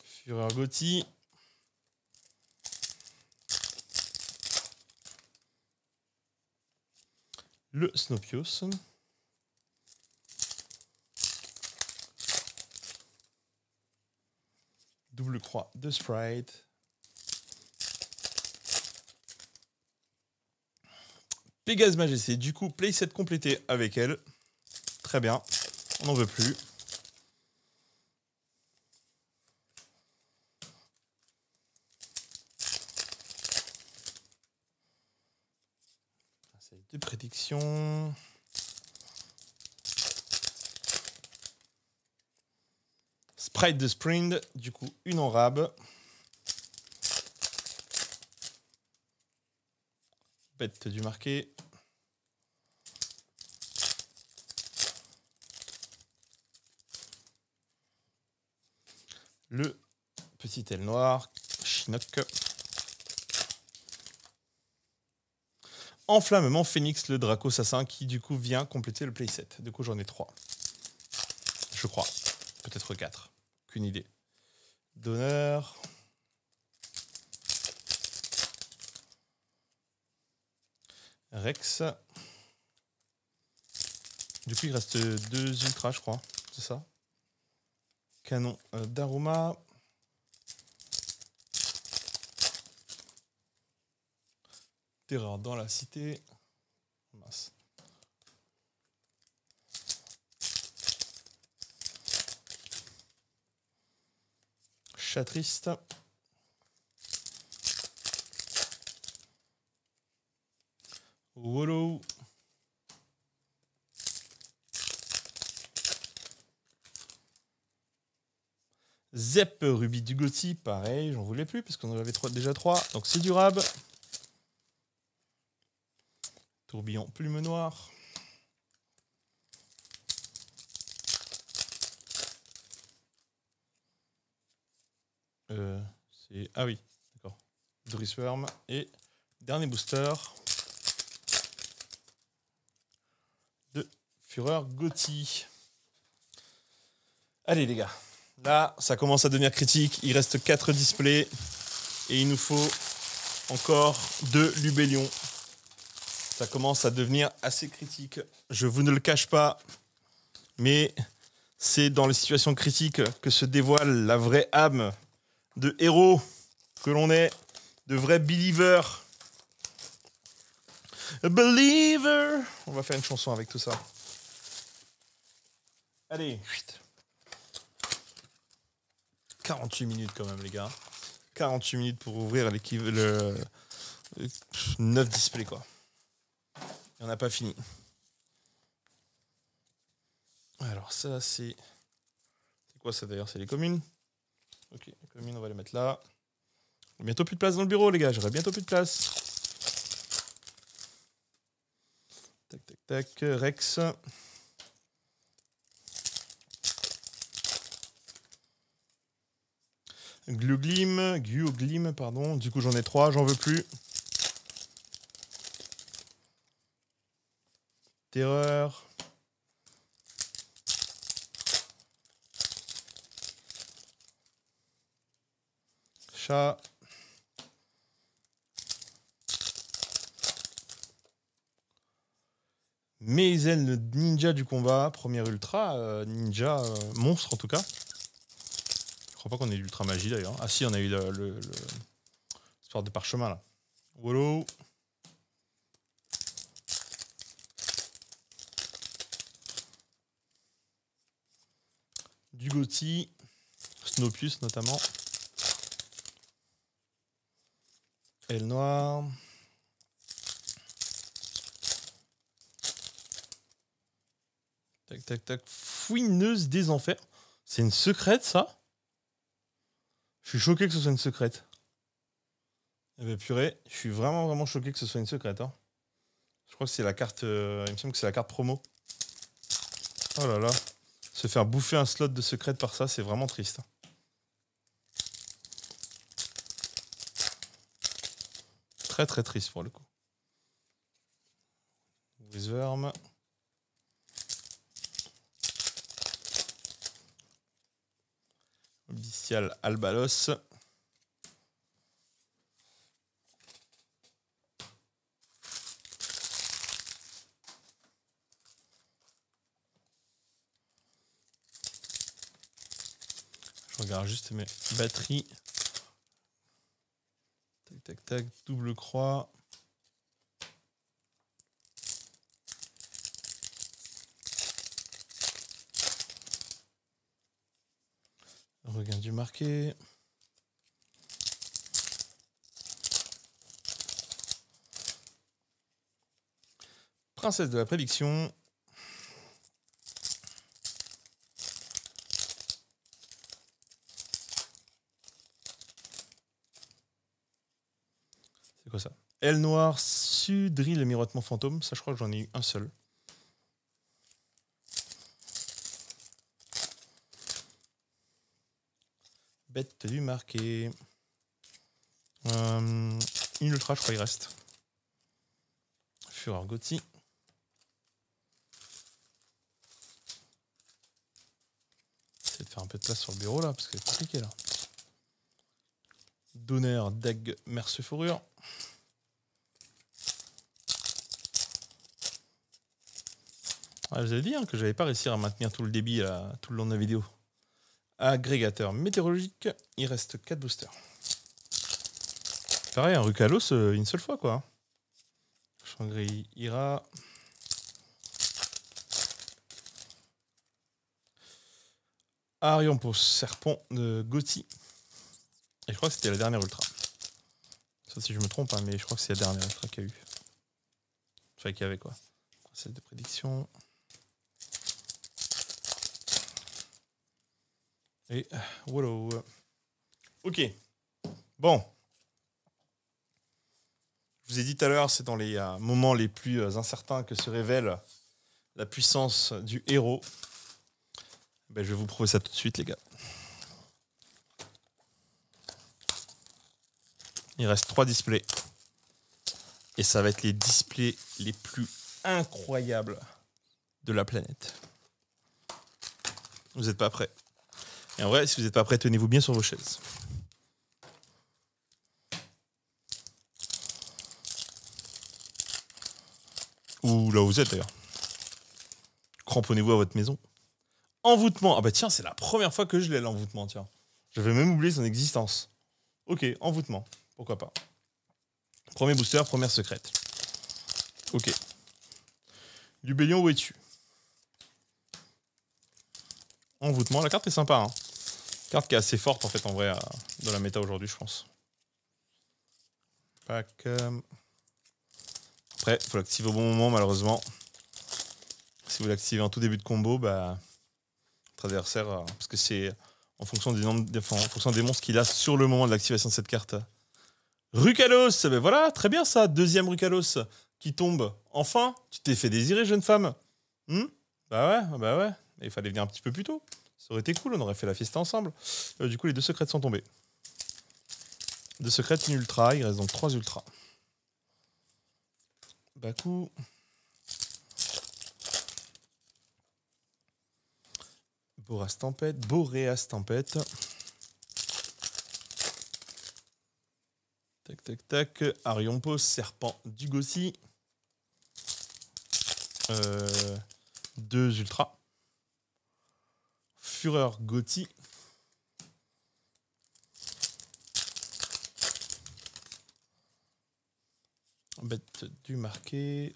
Fureur Gotti. Le Snopios. Double croix de Sprite. Pégase Majesté, du coup, playset complété avec elle. Très bien, on n'en veut plus. C'est deux prédictions. Sprite de Sprint, du coup, une en rab. Bête du marqué. Le petit aile noir, Chinook. Enflammement Phoenix, le Draco Assassin, qui du coup vient compléter le playset. Du coup, j'en ai 3. Je crois. Peut-être 4. Aucune idée. D'honneur. Rex. Du coup, il reste 2 ultras, je crois. C'est ça. Canon d'Aroma. Terreur dans la cité. Mince. Chat triste. Wallow. Zep Ruby du Gotti, pareil, j'en voulais plus parce qu'on en avait déjà 3, donc c'est durable. Tourbillon plume noire. Ah oui, d'accord. Drissworm et dernier booster de Fureur Gotti. Allez les gars, là ça commence à devenir critique, il reste 4 displays et il nous faut encore 2 Lubellion. Ça commence à devenir assez critique, je vous ne le cache pas, mais c'est dans les situations critiques que se dévoile la vraie âme de héros que l'on est, de vrais believers. A believer. On va faire une chanson avec tout ça. Allez. 48 minutes quand même les gars. 48 minutes pour ouvrir le 9 displays quoi. Et on n'a pas fini. Alors ça c'est... C'est quoi ça d'ailleurs? C'est les communes. Ok, les communes on va les mettre là. Bientôt plus de place dans le bureau les gars, j'aurai bientôt plus de place. Tac tac tac, Rex. Guoglim, pardon. Du coup j'en ai 3, j'en veux plus. Terreur. Chat. Maisel, le ninja du combat, premier ultra, ninja monstre en tout cas. Je crois pas qu'on ait l'ultra magie d'ailleurs. Ah si, on a eu le histoire de parchemin là. Wallow. du Gotti, Snowpius notamment. Elle noire. Tac, tac, tac. Fouineuse des enfers. C'est une secrète, ça? Je suis choqué que ce soit une secrète. Eh ben purée, je suis vraiment choqué que ce soit une secrète. Hein. Je crois que c'est la carte... il me semble que c'est la carte promo. Oh là là. Se faire bouffer un slot de secrète par ça, c'est vraiment triste. Très triste pour le coup. Wizworm. Bestial Albalos. Je regarde juste mes batteries. Tac, tac, tac. Double croix. Regain du marqué. Princesse de la prédiction. C'est quoi ça? Aile noire, Sudril, le miroitement fantôme. Ça, je crois que j'en ai eu un seul. Bête du marqué. Une ultra, je crois, il reste. Fureur Gotti. J'essaie de faire un peu de place sur le bureau là, parce que c'est compliqué là. Donner, Dag, Merce Fourrure. Ah, je vous avais dit hein, que j'avais pas réussi à maintenir tout le débit là, tout le long de la vidéo. Agrégateur météorologique, il reste 4 boosters. Pareil, un Rukalos une seule fois quoi. Shangri Ira. Arion pour Serpent de Gotti. Et je crois que c'était la dernière ultra. Ça si je me trompe, hein, mais je crois que c'est la dernière ultra qu'il y a eu. Enfin qu'il y avait quoi. Celle de prédiction. Et wallow. Ok. Bon. Je vous ai dit tout à l'heure, c'est dans les moments les plus incertains que se révèle la puissance du héros. Ben, je vais vous prouver ça tout de suite, les gars. Il reste 3 displays. Et ça va être les displays les plus incroyables de la planète. Vous n'êtes pas prêts. Et en vrai, si vous n'êtes pas prêts, tenez-vous bien sur vos chaises. Ou là où vous êtes d'ailleurs. Cramponnez-vous à votre maison. Envoûtement. Ah bah tiens, c'est la première fois que je l'ai l'envoûtement, tiens. J'avais même oublié son existence. Ok, envoûtement. Pourquoi pas. Premier booster, première secrète. Ok. Du Bélion, où es-tu? Envoûtement, la carte est sympa. Hein. Carte qui est assez forte en fait en vrai dans la méta aujourd'hui, je pense. Pack. Après, il faut l'activer au bon moment malheureusement. Si vous l'activez en tout début de combo, bah votre adversaire, parce que c'est en fonction des monstres qu'il a sur le moment de l'activation de cette carte. Rukalos, ben voilà, très bien ça, deuxième Rukalos qui tombe. Enfin, tu t'es fait désirer, jeune femme. Bah ouais. Il fallait venir un petit peu plus tôt. Ça aurait été cool, on aurait fait la fiesta ensemble. Du coup, les 2 secrètes sont tombées. 2 secrètes, une ultra, il reste donc 3 ultras. Baku. Boreas Tempête. Tac. Ariompos, Serpent du Gotti. 2 ultras. Fureur Gotti. Bête du marqué.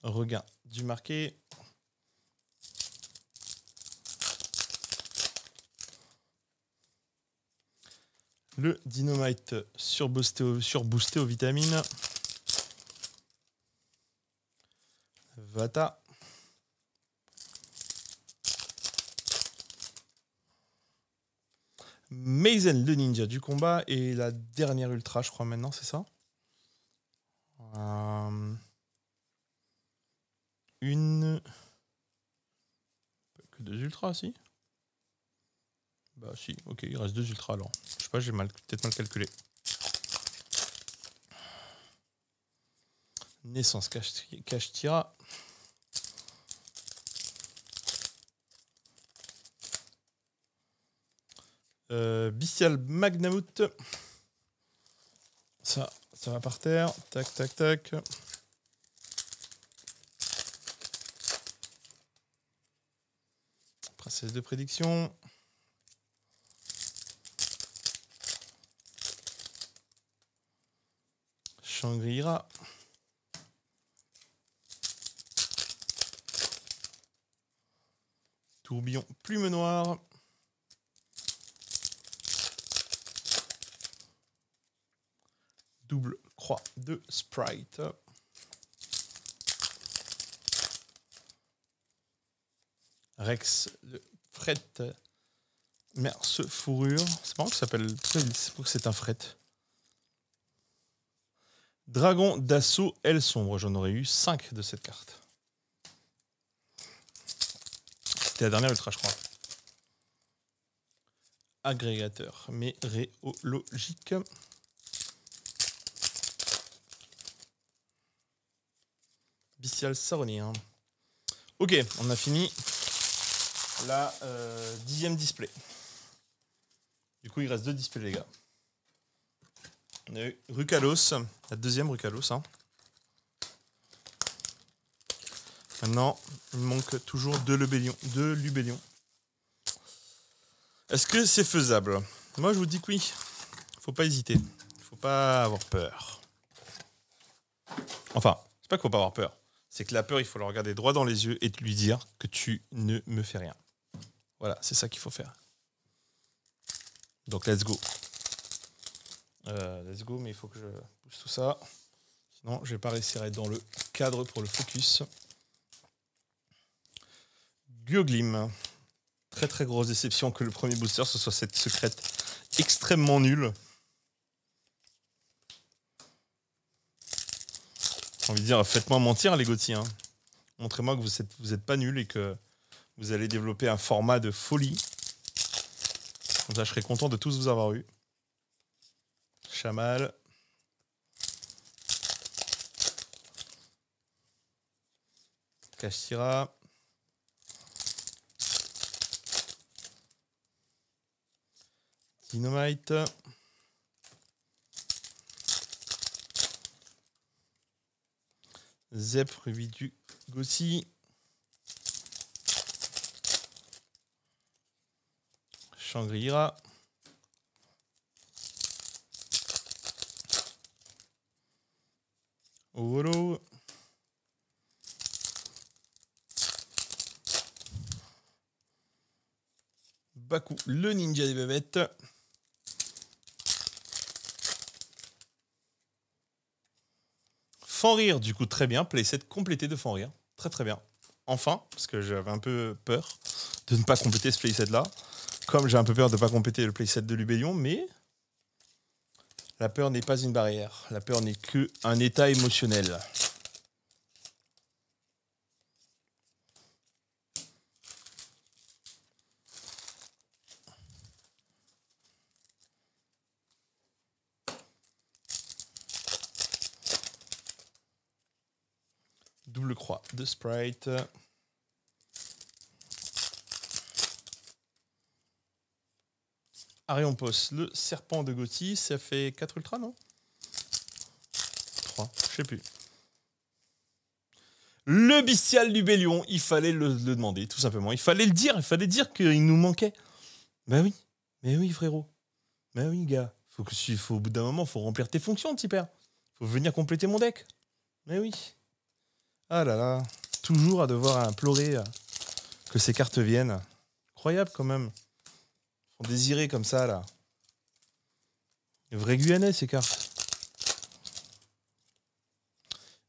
Regain du marqué. Le Dynamite surboosté aux vitamines. Vata. Maizen, le ninja du combat. Et la dernière ultra, je crois maintenant, c'est ça Une... Que 2 ultras, si. Bah si, ok, il reste 2 ultras alors. Je sais pas, j'ai peut-être mal calculé. Naissance Kashtira. Bestial Magnamut. Ça va par terre. Tac, tac, tac. Princesse de prédiction. Shangri-La. Tourbillon plume noire. Double croix de Sprite. Rex, le fret merce fourrure. C'est marrant que ça s'appelle. Pourquoi c'est un fret? Dragon d'assaut, aile sombre. J'en aurais eu 5 de cette carte. C'était la dernière ultra, je crois. Agrégateur météorologique. Bestial Saronir. Ok, on a fini la 10e display. Du coup, il reste 2 displays, les gars. On a eu Rukalos, la 2e Rukalos. Hein. Maintenant, il manque toujours 2 Lubellion. Est-ce que c'est faisable? Moi, je vous dis que oui. Faut pas hésiter. Faut pas avoir peur. Enfin, c'est pas qu'il faut pas avoir peur. C'est que la peur, il faut le regarder droit dans les yeux et lui dire que tu ne me fais rien. Voilà, c'est ça qu'il faut faire. Donc, let's go. Let's go, mais il faut que je pousse tout ça. Sinon, je vais pas réussir à être dans le cadre pour le focus. Guoglim. Très très grosse déception que le premier booster, ce soit cette secrète extrêmement nulle. J'ai envie de dire, faites-moi mentir, les Gauthier. Hein. Montrez-moi que vous êtes pas nuls et que vous allez développer un format de folie. Comme ça, je serai content de tous vous avoir eu. Chamal. Kashtira. Dynamite. Zep, Ruby du Gossi. Shangri-La. Olo. Baku, le ninja des babettes. Fanrire, du coup, très bien. Playset complété de Fanrire. Très très bien. Enfin, parce que j'avais un peu peur de ne pas compléter ce playset-là. Comme j'ai un peu peur de ne pas compléter le playset de Lubellion, mais la peur n'est pas une barrière. La peur n'est qu'un état émotionnel. Double croix de Sprite. Ariampos, le serpent de Gauthier, ça fait 4 ultras, non? 3, je sais plus. Le bestial Lubellion, il fallait le demander, tout simplement. Il fallait le dire, il fallait dire qu'il nous manquait. Ben oui, mais oui, frérot. Ben oui, gars. Faut, au bout d'un moment, faut remplir tes fonctions, petit père. Faut venir compléter mon deck. Mais oui. Ah là là. Toujours à devoir implorer que ces cartes viennent. Incroyable, quand même. Faut désirer comme ça, là. Vrai Guyanais, ces cartes.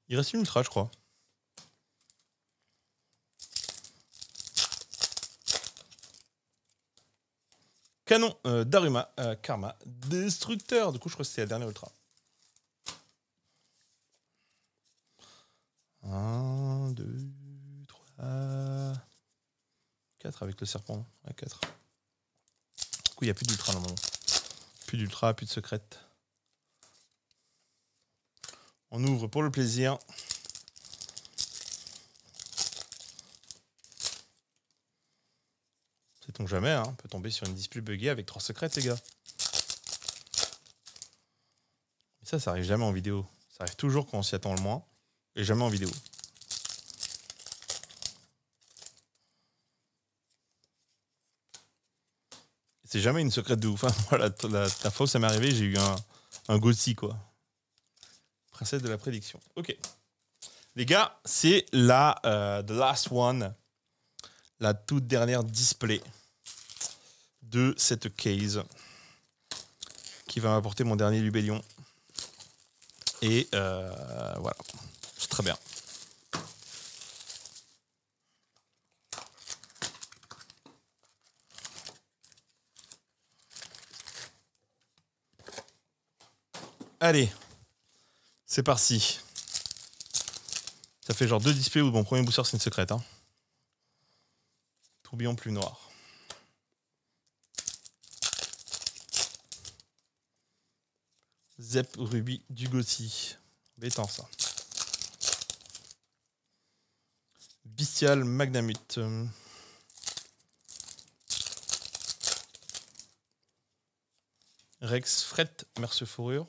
Il reste une ultra, je crois. Canon Daruma, Karma, Destructeur. Du coup, je crois que c'était la dernière ultra. 1, 2, 3, 4 avec le serpent. Ouais, 4. Du coup, il n'y a plus d'ultra normalement. Plus d'ultra, plus de secrète. On ouvre pour le plaisir. Sait-on jamais, hein, on peut tomber sur une dispute buggée avec 3 secrètes, les gars. Mais ça arrive jamais en vidéo. Ça arrive toujours quand on s'y attend le moins, et jamais en vidéo. C'est jamais une secrète de ouf. Hein. Voilà, la fois où ça m'est arrivé, j'ai eu un Gotti, quoi. Princesse de la prédiction. Ok. Les gars, c'est la The Last One. La toute dernière display de cette case qui va m'apporter mon dernier Lubellion. Et voilà. C'est très bien. Allez. C'est parti. Ça fait genre 2 displays où mon premier booster c'est une secrète. Hein. Tourbillon plus noir. Zep Ruby du Gotti. Bétant ça. Bestial Magnamut. Rex Fret Merce Fourrure.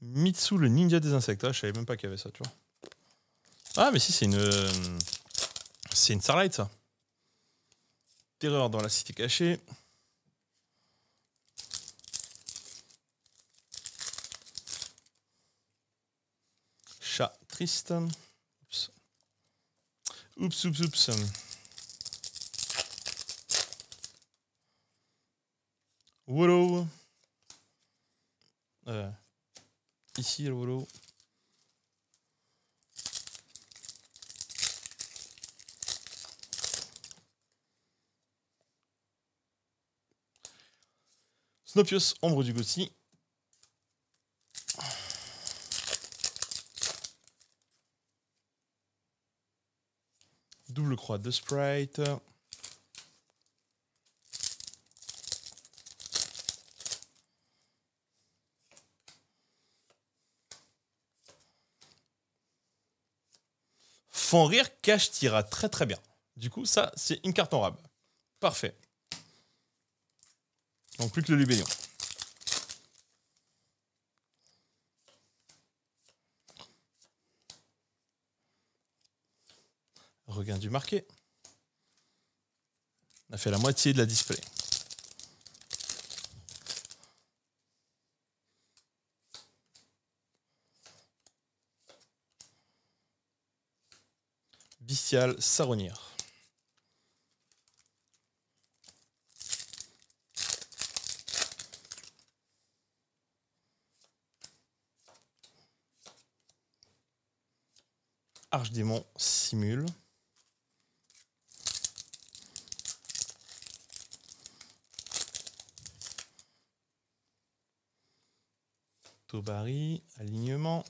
Mitsu le ninja des insectes. Ah, je savais même pas qu'il y avait ça, tu vois. Ah, mais si, c'est une Starlight, ça. Terreur dans la cité cachée. Chat triste. Oups. Oups, oups, oups. Wallow. Ici, le Wallow. Snopios, ombre du Gotti. Double croix de Sprite. Font rire cache tira très très bien. Du coup, ça, c'est une carte en rab. Parfait. Donc plus que le Lubellion. Regain du marqué. On a fait la moitié de la display. Bestial Saronnière. Archdémon Simule. Tobari, alignement.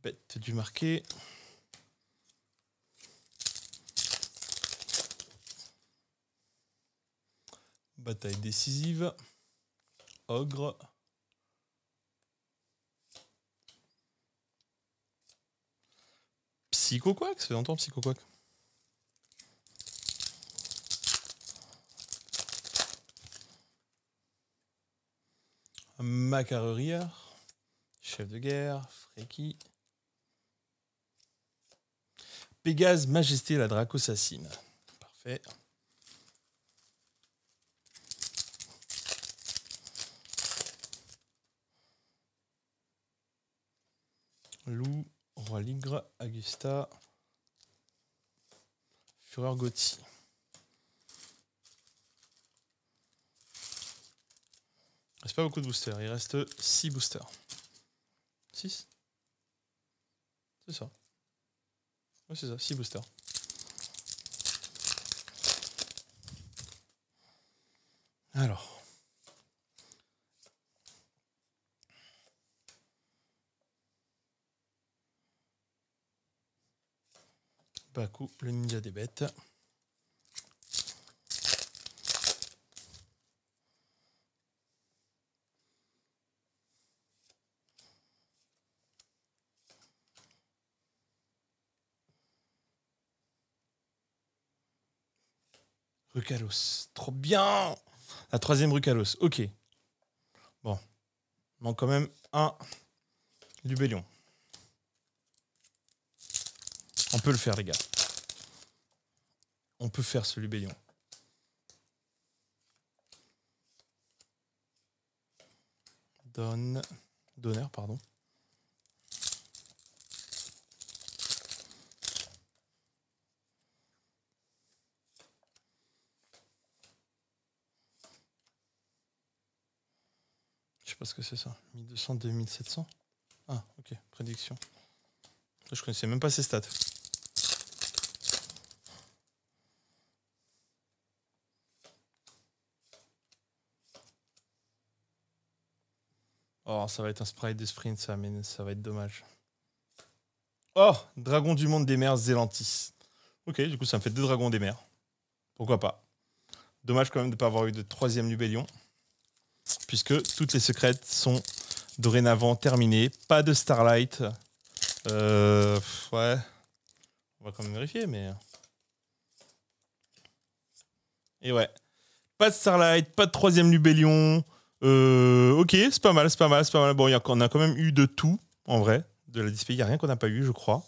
Bête du marqué. Bataille décisive. Ogre. Psycho-Quack, ça fait longtemps Psycho-Quack. Macarurière. Chef de guerre. Freki. Pégase Majesté la Draco-Assassine. Parfait. Loup, Roi Ligre, Augusta, Fureur Gotti. Il reste pas beaucoup de boosters. Il reste 6 boosters. 6 ? C'est ça. Ouais, c'est ça, 6 boosters. Alors. Baku, le ninja des bêtes. Rukalos, trop bien. La 3e Rukalos, ok. Bon, il manque quand même un Lubellion. On peut le faire, les gars. On peut faire ce Lubellion. Donneur, pardon. Je sais pas ce que c'est ça. 1200, 2700. Ah, ok. Prédiction. Je connaissais même pas ces stats. Oh, ça va être un sprite de sprint, ça, mais ça va être dommage. Oh, dragon du monde des mers, Zélantis. Ok, du coup, ça me fait 2 dragons des mers. Pourquoi pas. Dommage quand même de ne pas avoir eu de 3e Lubellion. Puisque toutes les secrètes sont dorénavant terminées. Pas de Starlight. Ouais. On va quand même vérifier, mais... Et ouais. Pas de Starlight, pas de 3e Lubellion. Ok, c'est pas mal, c'est pas mal, c'est pas mal. Bon, on a quand même eu de tout, en vrai. De la display, il n'y a rien qu'on n'a pas eu, je crois.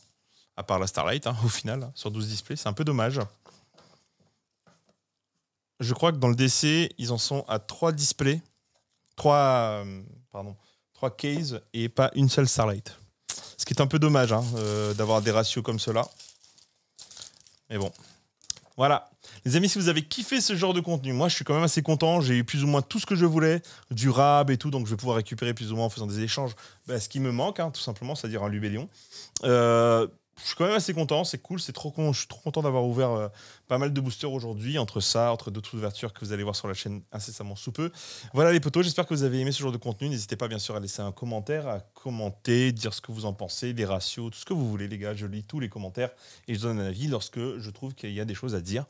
À part la Starlight, hein, au final, hein, sur 12 displays. C'est un peu dommage. Je crois que dans le DC, ils en sont à 3 displays. 3 cases et pas une seule Starlight. Ce qui est un peu dommage, hein, d'avoir des ratios comme cela. Mais bon. Voilà. Les amis, si vous avez kiffé ce genre de contenu, moi je suis quand même assez content. J'ai eu plus ou moins tout ce que je voulais, du rab et tout, donc je vais pouvoir récupérer plus ou moins en faisant des échanges ce qui me manque, hein, tout simplement, c'est-à-dire un Lubellion. Je suis quand même assez content, c'est cool, je suis trop content d'avoir ouvert pas mal de boosters aujourd'hui, entre ça, entre d'autres ouvertures que vous allez voir sur la chaîne incessamment sous peu. Voilà les potos, j'espère que vous avez aimé ce genre de contenu. N'hésitez pas bien sûr à laisser un commentaire, à commenter, dire ce que vous en pensez, les ratios, tout ce que vous voulez les gars. Je lis tous les commentaires et je donne un avis lorsque je trouve qu'il y a des choses à dire.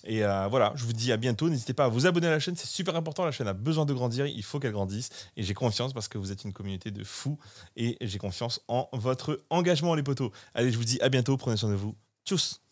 Et voilà, je vous dis à bientôt. N'hésitez pas à vous abonner à la chaîne, c'est super important. La chaîne a besoin de grandir, il faut qu'elle grandisse. Et j'ai confiance parce que vous êtes une communauté de fous. Et j'ai confiance en votre engagement, les potos. Allez, je vous dis à bientôt. Prenez soin de vous. Tchuss!